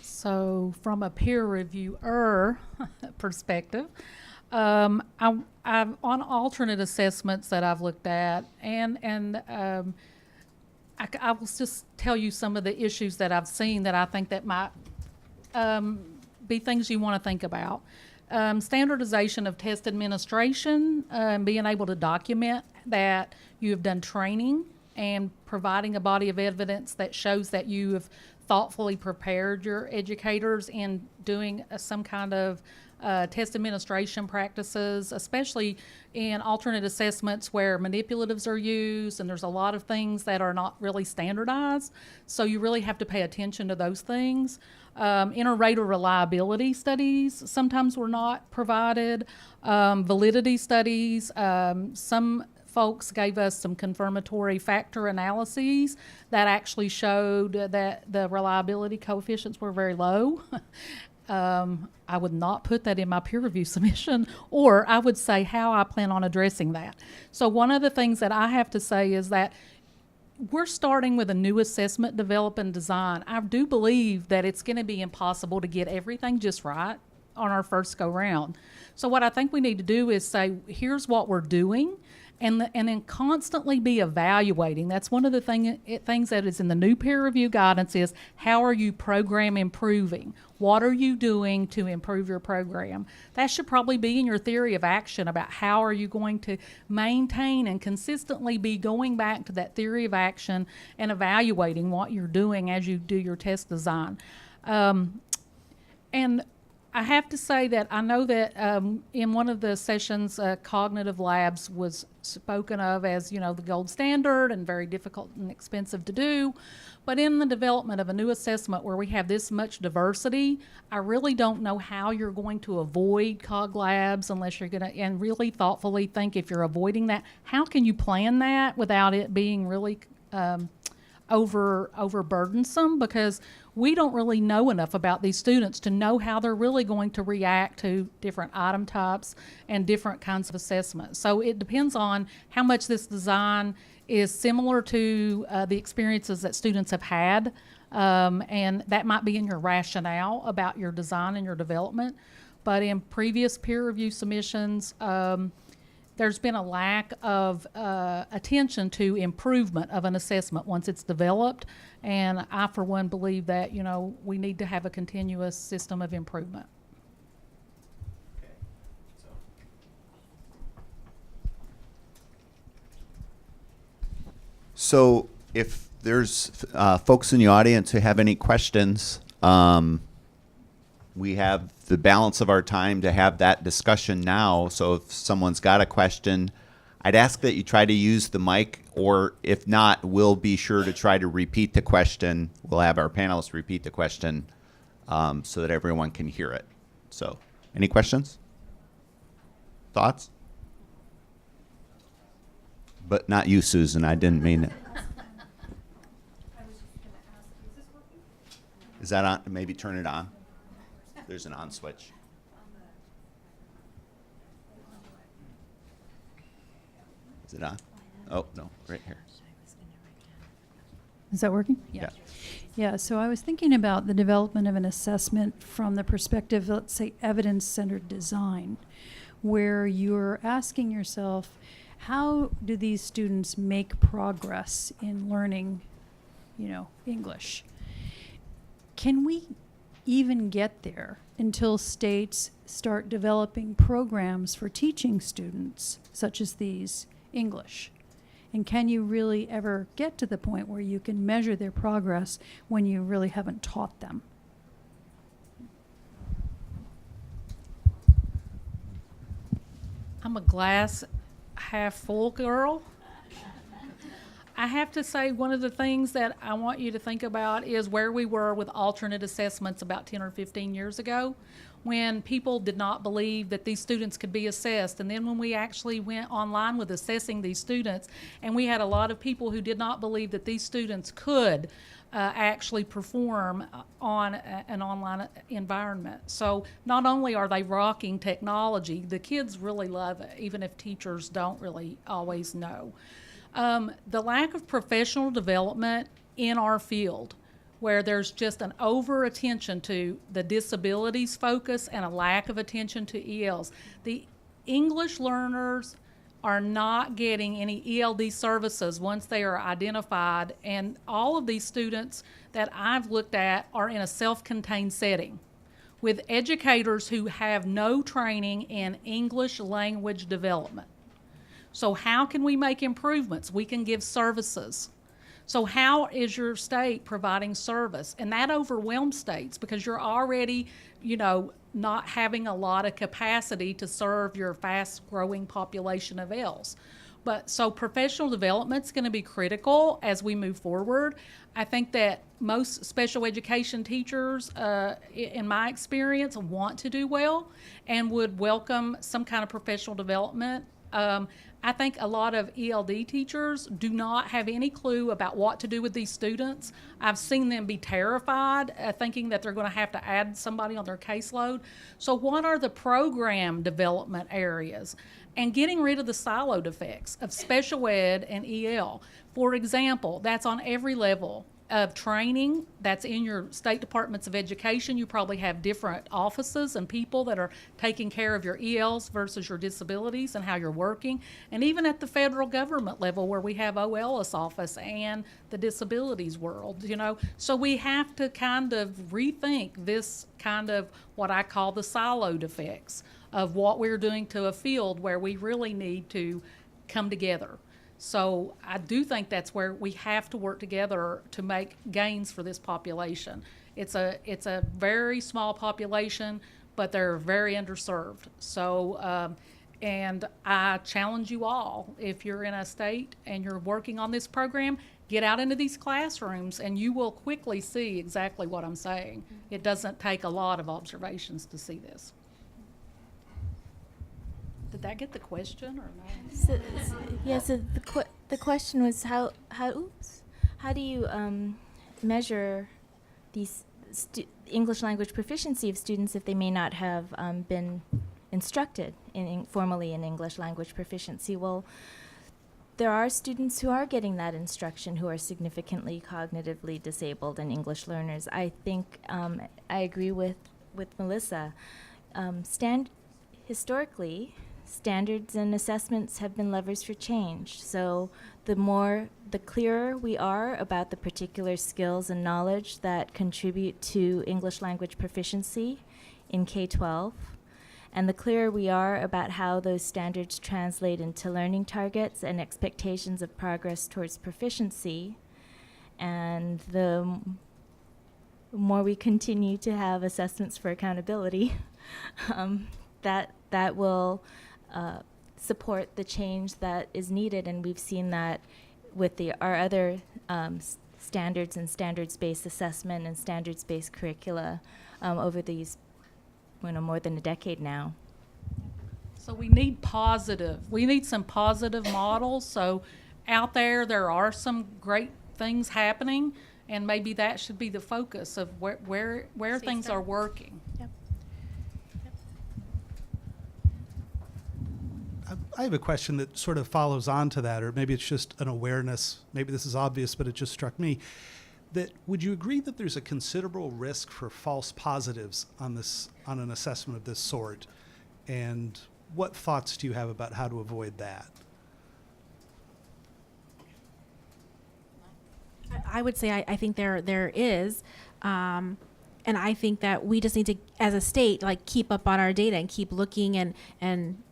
S5: So from a peer reviewer perspective, I've on alternate assessments that I've looked at, and I will just tell you some of the issues that I've seen that I think that might be things you want to think about. Standardization of test administration, being able to document that you have done training and providing a body of evidence that shows that you have thoughtfully prepared your educators in doing some kind of test administration practices, especially in alternate assessments where manipulatives are used and there's a lot of things that are not really standardized. So you really have to pay attention to those things. Inter-rater reliability studies sometimes were not provided. Validity studies, some folks gave us some confirmatory factor analyses that actually showed that the reliability coefficients were very low. I would not put that in my peer review submission, or I would say how I plan on addressing that. So one of the things that I have to say is that we're starting with a new assessment, develop, and design. I do believe that it's going to be impossible to get everything just right on our first go round. So what I think we need to do is say, here's what we're doing, and then constantly be evaluating. That's one of the things that is in the new peer review guidance is, how are you program improving? What are you doing to improve your program? That should probably be in your theory of action about how are you going to maintain and consistently be going back to that theory of action and evaluating what you're doing as you do your test design. And I have to say that I know that in one of the sessions, cognitive labs was spoken of as, you know, the gold standard and very difficult and expensive to do. But in the development of a new assessment where we have this much diversity, I really don't know how you're going to avoid cog labs unless you're going to, and really thoughtfully think if you're avoiding that, how can you plan that without it being really over burdensome, because we don't really know enough about these students to know how they're really going to react to different item types and different kinds of assessments. So it depends on how much this design is similar to the experiences that students have had, and that might be in your rationale about your design and your development. But in previous peer review submissions, there's been a lack of attention to improvement of an assessment once it's developed, and I, for one, believe that, you know, we need to have a continuous system of improvement.
S1: So if there's folks in the audience who have any questions, we have the balance of our time to have that discussion now. So if someone's got a question, I'd ask that you try to use the mic, or if not, we'll be sure to try to repeat the question. We'll have our panelists repeat the question so that everyone can hear it. So any questions? Thoughts? But not you, Susan. I didn't mean it. Is that on? Maybe turn it on. There's an on switch. Is it on? Oh, no, right here.
S6: Is that working?
S1: Yeah.
S6: Yeah, so I was thinking about the development of an assessment from the perspective, let's say, evidence-centered design, where you're asking yourself, how do these students make progress in learning, you know, English? Can we even get there until states start developing programs for teaching students, such as these, English? And can you really ever get to the point where you can measure their progress when you really haven't taught them?
S5: I'm a glass half full girl. I have to say, one of the things that I want you to think about is where we were with alternate assessments about 10 or 15 years ago, when people did not believe that these students could be assessed. And then when we actually went online with assessing these students, and we had a lot of people who did not believe that these students could actually perform on an online environment. So not only are they rocking technology, the kids really love it, even if teachers don't really always know. The lack of professional development in our field, where there's just an over attention to the disabilities focus and a lack of attention to ELs. The English learners are not getting any ELD services once they are identified, and all of these students that I've looked at are in a self-contained setting with educators who have no training in English language development. So how can we make improvements? We can give services. So how is your state providing service? And that overwhelms states because you're already, you know, not having a lot of capacity to serve your fast-growing population of ELs. But so professional development is going to be critical as we move forward. I think that most special education teachers, in my experience, want to do well and would welcome some kind of professional development. I think a lot of ELD teachers do not have any clue about what to do with these students. I've seen them be terrified, thinking that they're going to have to add somebody on their caseload. So what are the program development areas? And getting rid of the siloed effects of special ed and EL. For example, that's on every level of training. That's in your state departments of education. You probably have different offices and people that are taking care of your ELs versus your disabilities and how you're working. And even at the federal government level, where we have OLS office and the disabilities world, you know. So we have to kind of rethink this kind of what I call the siloed effects of what we're doing to a field where we really need to come together. So I do think that's where we have to work together to make gains for this population. It's a very small population, but they're very underserved. So, and I challenge you all, if you're in a state and you're working on this program, get out into these classrooms and you will quickly see exactly what I'm saying. It doesn't take a lot of observations to see this. Did that get the question or no?
S4: So the question was how do you measure these English language proficiency of students if they may not have been instructed formally in English language proficiency? Well, there are students who are getting that instruction who are significantly cognitively disabled and English learners. I think I agree with Melissa. Historically, standards and assessments have been levers for change. So the clearer we are about the particular skills and knowledge that contribute to English language proficiency in K-12, and the clearer we are about how those standards translate into learning targets and expectations of progress towards proficiency, and the more we continue to have assessments for accountability, that will support the change that is needed. And we've seen that with our other standards and standards-based assessment and standards-based curricula over these more than a decade now.
S5: So we need some positive models. So out there are some great things happening, and maybe that should be the focus of where things are working.
S3: Yep.
S7: I have a question that sort of follows on to that, or maybe it's just an awareness. Maybe this is obvious, but it just struck me. That would you agree that there's a considerable risk for false positives on an assessment of this sort? And what thoughts do you have about how to avoid that?
S3: I would say I think there is, and I think that we just need to, as a state, like keep up on our data and keep looking and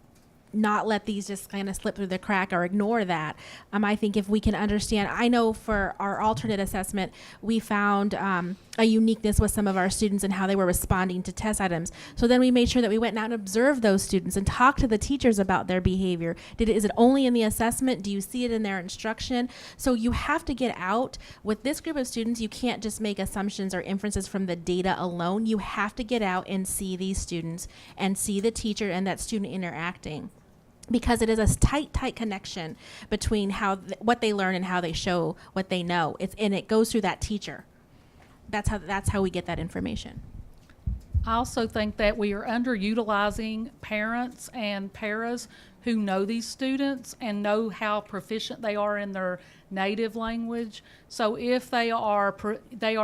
S3: not let these just kind of slip through the crack or ignore that. I think if we can understand, I know for our alternate assessment, we found a uniqueness with some of our students and how they were responding to test items. So then we made sure that we went out and observed those students and talked to the teachers about their behavior. Is it only in the assessment? Do you see it in their instruction? So you have to get out. With this group of students, you can't just make assumptions or inferences from the data alone. You have to get out and see these students and see the teacher and that student interacting. Because it is a tight connection between what they learn and how they show what they know. And it goes through that teacher. That's how we get that information.
S5: I also think that we are underutilizing parents and paras who know these students and know how proficient they are in their native language. So if they are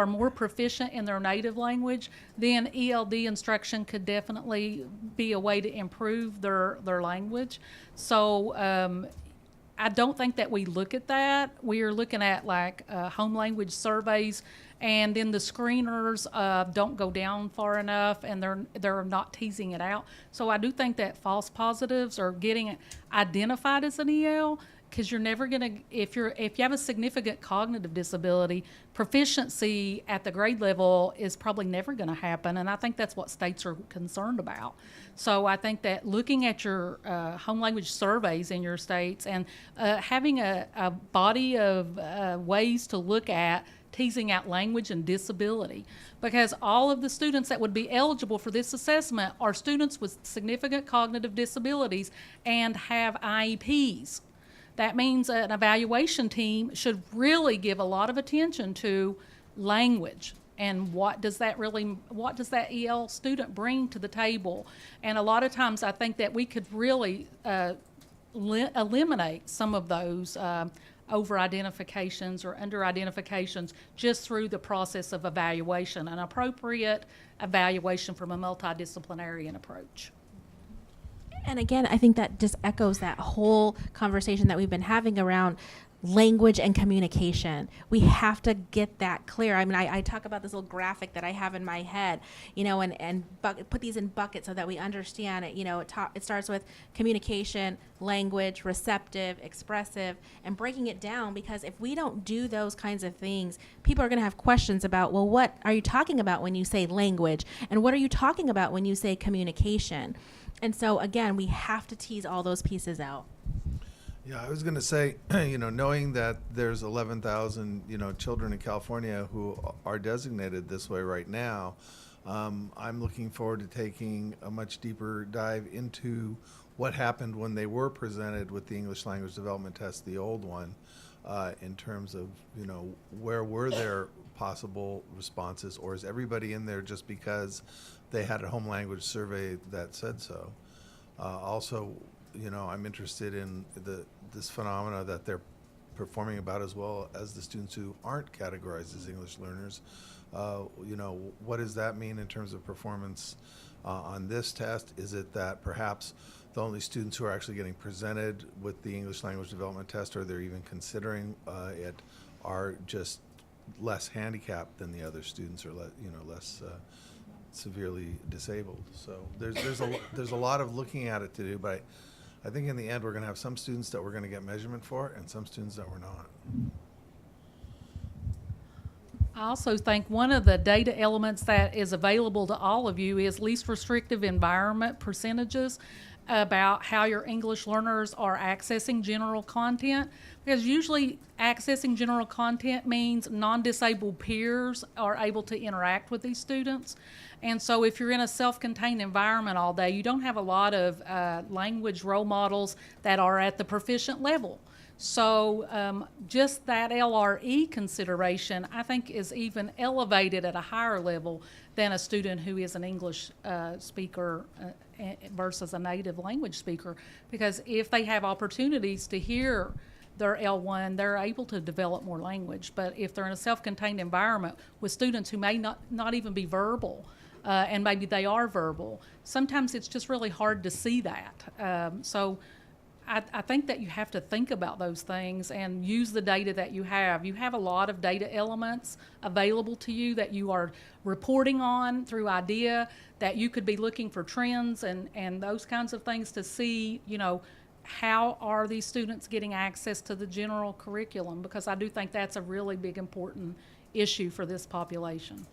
S5: more proficient in their native language, then ELD instruction could definitely be a way to improve their language. So I don't think that we look at that. We are looking at like home language surveys, and then the screeners don't go down far enough, and they're not teasing it out. So I do think that false positives are getting identified as an EL, because you're never going to, if you have a significant cognitive disability, proficiency at the grade level is probably never going to happen, and I think that's what states are concerned about. So I think that looking at your home language surveys in your states and having a body of ways to look at teasing out language and disability, because all of the students that would be eligible for this assessment are students with significant cognitive disabilities and have IEPs. That means an evaluation team should really give a lot of attention to language and what does that EL student bring to the table. And a lot of times I think that we could really eliminate some of those over-identifications or under-identifications just through the process of evaluation, an appropriate evaluation from a multidisciplinary approach.
S3: And again, I think that just echoes that whole conversation that we've been having around language and communication. We have to get that clear. I mean, I talk about this little graphic that I have in my head, and put these in buckets so that we understand it. It starts with communication, language, receptive, expressive, and breaking it down, because if we don't do those kinds of things, people are going to have questions about, well, what are you talking about when you say language? And what are you talking about when you say communication? And so, again, we have to tease all those pieces out.
S2: Yeah, I was going to say, knowing that there's 11,000, children in California who are designated this way right now, I'm looking forward to taking a much deeper dive into what happened when they were presented with the English Language Development Test, the old one, in terms of, where were their possible responses, or is everybody in there just because they had a home language survey that said so? Also, I'm interested in this phenomena that they're performing about, as well as the students who aren't categorized as English learners. What does that mean in terms of performance on this test? Is it that perhaps the only students who are actually getting presented with the English Language Development Test, or they're even considering it, are just less handicapped than the other students, or less severely disabled? So there's a lot of looking at it to do, but I think in the end we're going to have some students that we're going to get measurement for, and some students that we're not.
S5: I also think one of the data elements that is available to all of you is least restrictive environment percentages about how your English learners are accessing general content, because usually accessing general content means non-disabled peers are able to interact with these students. And so if you're in a self-contained environment all day, you don't have a lot of language role models that are at the proficient level. So just that LRE consideration, I think, is even elevated at a higher level than a student who is an English speaker versus a native language speaker. Because if they have opportunities to hear their L1, they're able to develop more language. But if they're in a self-contained environment with students who may not even be verbal, and maybe they are verbal, sometimes it's just really hard to see that. So I think that you have to think about those things and use the data that you have. You have a lot of data elements available to you that you are reporting on through IDEA, that you could be looking for trends and those kinds of things to see, how are these students getting access to the general curriculum? Because I do think that's a really big, important issue for this population.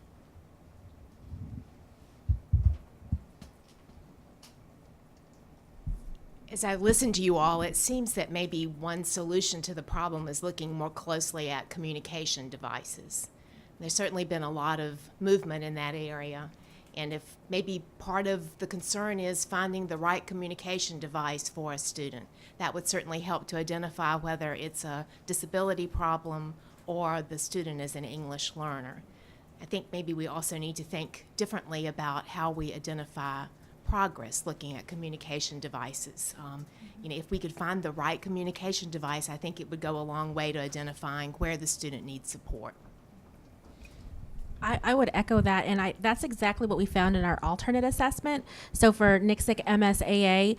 S8: As I listen to you all, it seems that maybe one solution to the problem is looking more closely at communication devices. There's certainly been a lot of movement in that area, and if maybe part of the concern is finding the right communication device for a student, that would certainly help to identify whether it's a disability problem or the student is an English learner. I think maybe we also need to think differently about how we identify progress looking at communication devices. If we could find the right communication device, I think it would go a long way to identifying where the student needs support.
S3: I would echo that, and that's exactly what we found in our alternate assessment. So for NCSEC MSAA,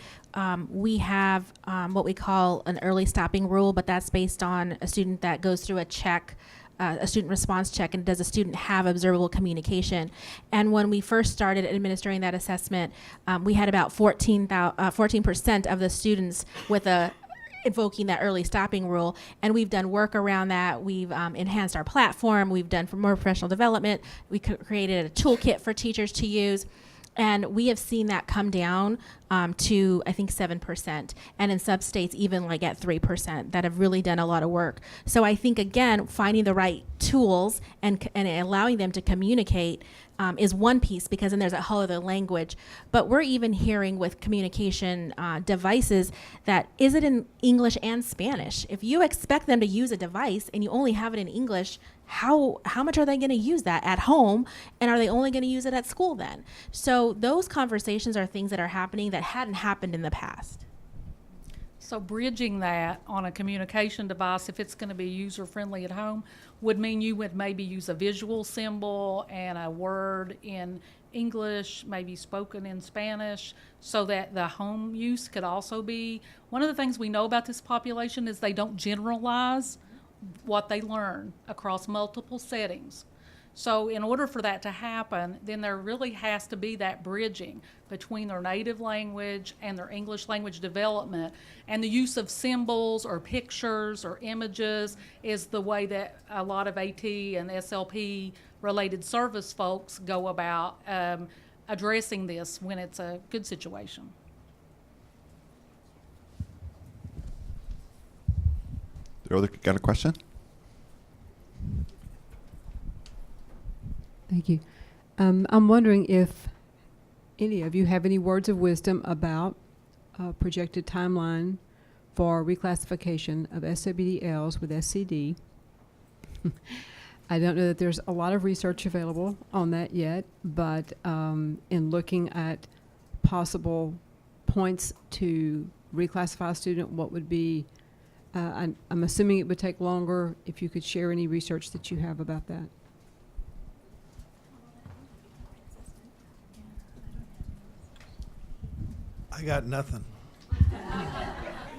S3: we have what we call an early stopping rule, but that's based on a student that goes through a check, a student response check, and does a student have observable communication. And when we first started administering that assessment, we had about 14% of the students with invoking that early stopping rule, and we've done work around that. We've enhanced our platform. We've done for more professional development. We created a toolkit for teachers to use, and we have seen that come down to, I think, 7%, and in some states even like at 3% that have really done a lot of work. So I think, again, finding the right tools and allowing them to communicate is one piece, because then there's a whole other language. But we're even hearing with communication devices that is it in English and Spanish? If you expect them to use a device and you only have it in English, how much are they going to use that at home, and are they only going to use it at school then? So those conversations are things that are happening that hadn't happened in the past.
S5: So bridging that on a communication device, if it's going to be user-friendly at home, would mean you would maybe use a visual symbol and a word in English, maybe spoken in Spanish, so that the home use could also be. One of the things we know about this population is they don't generalize what they learn across multiple settings. So in order for that to happen, then there really has to be that bridging between their native language and their English language development. And the use of symbols or pictures or images is the way that a lot of AT and SLP related service folks go about addressing this when it's a good situation.
S1: Got a question?
S9: Thank you. I'm wondering if any of you have any words of wisdom about a projected timeline for reclassification of SWDLs with SCD. I don't know that there's a lot of research available on that yet, but in looking at possible points to reclassify a student, what would be, I'm assuming it would take longer. If you could share any research that you have about that.
S2: I got nothing.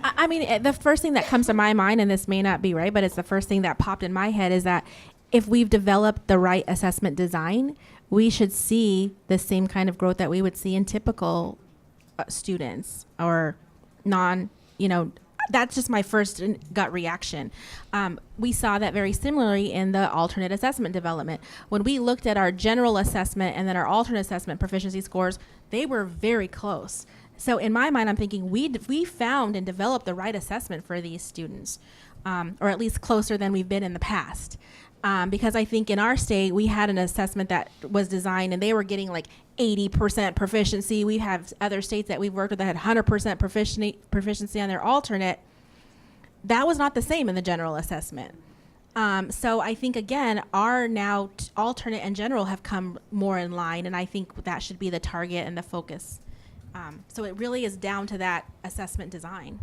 S3: I mean, the first thing that comes to my mind, and this may not be right, but it's the first thing that popped in my head, is that if we've developed the right assessment design, we should see the same kind of growth that we would see in typical students or that's just my first gut reaction. We saw that very similarly in the alternate assessment development. When we looked at our general assessment and then our alternate assessment proficiency scores, they were very close. So in my mind, I'm thinking we found and developed the right assessment for these students, or at least closer than we've been in the past. Because I think in our state, we had an assessment that was designed and they were getting like 80% proficiency. We have other states that we've worked with that had 100% proficiency on their alternate. That was not the same in the general assessment. So I think, again, our now alternate and general have come more in line, and I think that should be the target and the focus. So it really is down to that assessment design.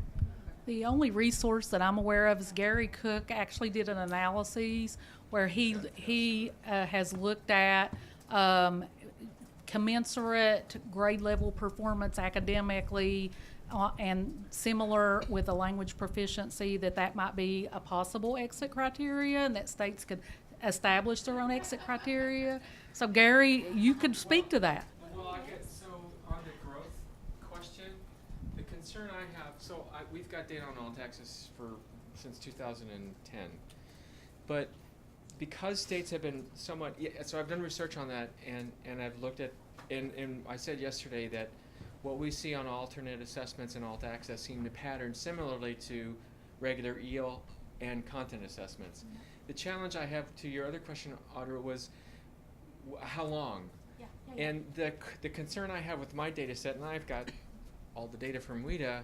S5: The only resource that I'm aware of is Gary Cook actually did an analysis where he has looked at commensurate grade level performance academically and similar with a language proficiency, that might be a possible exit criteria and that states could establish their own exit criteria. So Gary, you could speak to that.
S10: Well, I guess so on the growth question, the concern I have, we've got data on all Texas since 2010, but because states have been somewhat, so I've done research on that, and I've looked at, and I said yesterday that what we see on alternate assessments and alt access seem to pattern similarly to regular EL and content assessments. Mm-hmm. The challenge I have to your other question, Audra, was how long? Yeah. And the concern I have with my data set, and I've got all the data from WIDA,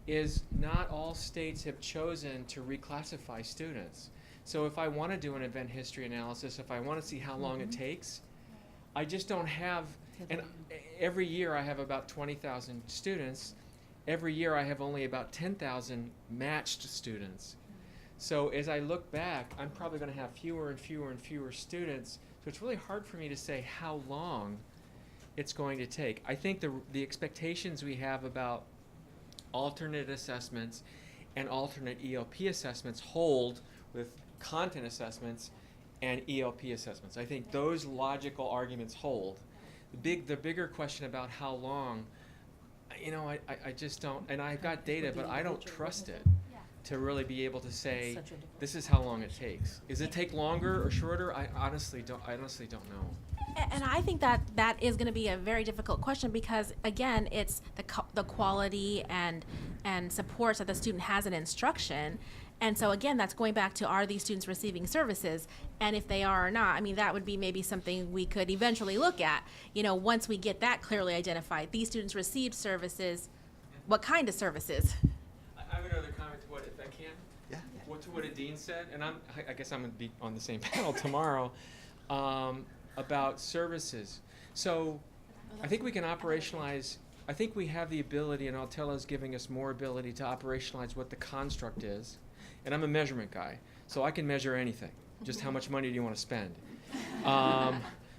S10: is not all states have chosen to reclassify students. So if I want to do an event history analysis, if I want to see how long it takes, I just don't have, and every year I have about 20,000 students. Every year I have only about 10,000 matched students. So as I look back, I'm probably going to have fewer and fewer and fewer students. So it's really hard for me to say how long it's going to take. I think the expectations we have about alternate assessments and alternate ELP assessments hold with content assessments and ELP assessments. I think those logical arguments hold. The bigger question about how long, I just don't, and I've got data, but I don't trust it to really be able to say this is how long it takes. Does it take longer or shorter? I honestly don't know.
S3: And I think that is going to be a very difficult question because, again, it's the quality and supports that the student has in instruction. And so, again, that's going back to, are these students receiving services? And if they are or not, I mean, that would be maybe something we could eventually look at. Once we get that clearly identified, these students received services, what kind of services?
S10: I have another comment to what, if I can? Yeah. To what Adine said, and I guess I'm going to be on the same panel tomorrow, about services. So I think we can operationalize, I think we have the ability, and Altella is giving us more ability to operationalize what the construct is. And I'm a measurement guy, so I can measure anything. Just how much money do you want to spend?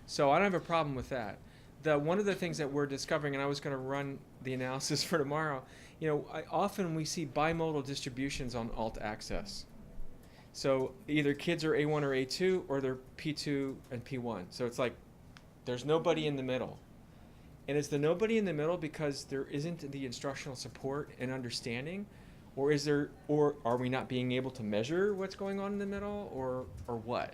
S10: So I don't have a problem with that. one of the things that we're discovering, and I was going to run the analysis for tomorrow, often we see bimodal distributions on alt access. So either kids are A1 or A2, or they're P2 and P1. So it's like there's nobody in the middle. And is the nobody in the middle because there isn't the instructional support and understanding? Or are we not being able to measure what's going on in the middle, or what?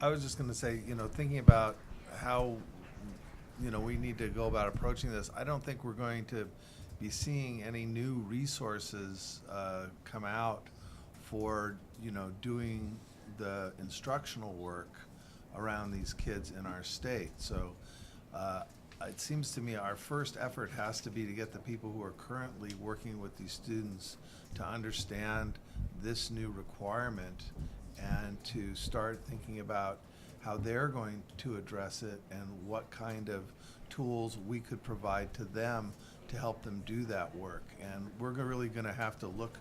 S2: I was just going to say, thinking about how, we need to go about approaching this, I don't think we're going to be seeing any new resources come out for, doing the instructional work around these kids in our state. So it seems to me our first effort has to be to get the people who are currently working with these students to understand this new requirement and to start thinking about how they're going to address it and what kind of tools we could provide to them to help them do that work. And we're really going to have to look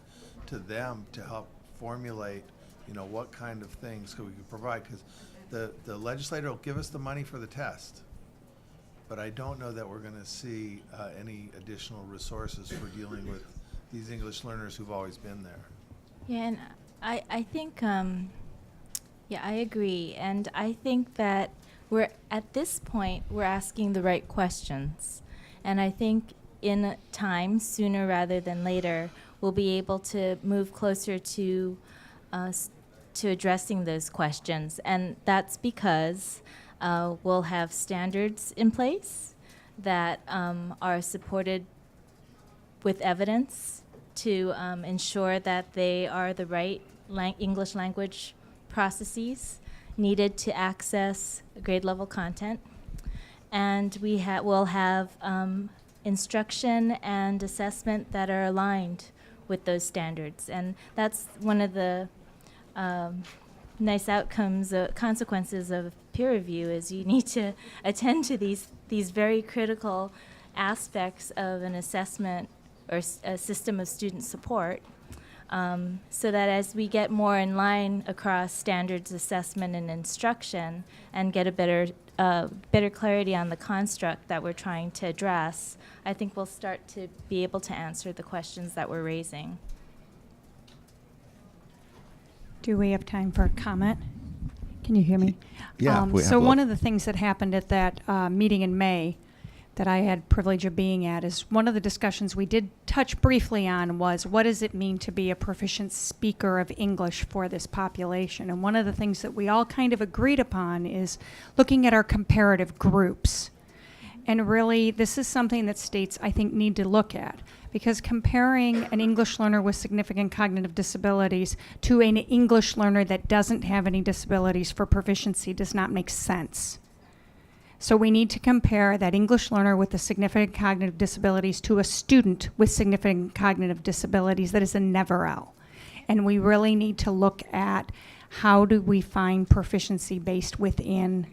S2: to them to help formulate, what kind of things we could provide, because the legislator will give us the money for the test, but I don't know that we're going to see any additional resources for dealing with these English learners who've always been there.
S4: Yeah, and I think, I agree. And I think that at this point, we're asking the right questions. And I think in time, sooner rather than later, we'll be able to move closer to addressing those questions. And that's because we'll have standards in place that are supported with evidence to ensure that they are the right English language processes needed to access grade level content. And we'll have instruction and assessment that are aligned with those standards. And that's one of the nice outcomes, consequences of peer review, is you need to attend to these very critical aspects of an assessment or a system of student support, so that as we get more in line across standards, assessment, and instruction, and get a better clarity on the construct that we're trying to address, I think we'll start to be able to answer the questions that we're raising.
S11: Do we have time for a comment? Can you hear me?
S1: Yeah, we have
S11: so
S1: a
S11: one
S1: little-
S11: of the things that happened at that meeting in May that I had privilege of being at is one of the discussions we did touch briefly on was, what does it mean to be a proficient speaker of English for this population? And one of the things that we all kind of agreed upon is looking at our comparative groups. And really, this is something that states, I think, need to look at, because comparing an English learner with significant cognitive disabilities to an English learner that doesn't have any disabilities for proficiency does not make sense. So we need to compare that English learner with the significant cognitive disabilities to a student with significant cognitive disabilities that is a never-L. And we really need to look at how do we find proficiency based within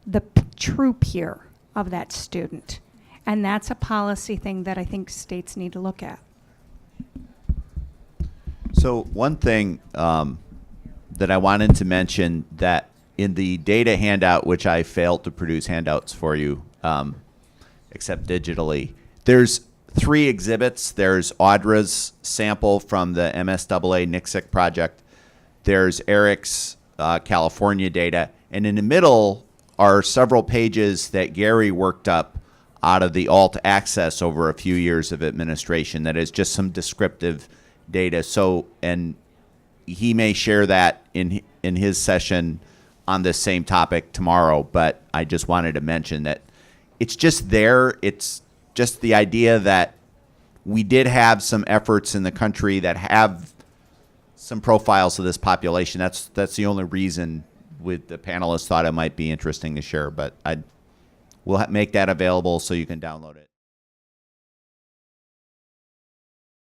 S11: the true peer of that student. And that's a policy thing that I think states need to look at.
S1: So one thing that I wanted to mention, that in the data handout, which I failed to produce handouts for you, except digitally, there's 3 exhibits. There's Audra's sample from the MSAA NICSIC project. There's Eric's California data. And in the middle are several pages that Gary worked up out of the alt access over a few years of administration. That is just some descriptive data. So, and he may share that in his session on this same topic tomorrow, but I just wanted to mention that it's just there. It's just the idea that we did have some efforts in the country that have some profiles of this population. That's the only reason with the panelists thought it might be interesting to share, but we'll make that available so you can download it.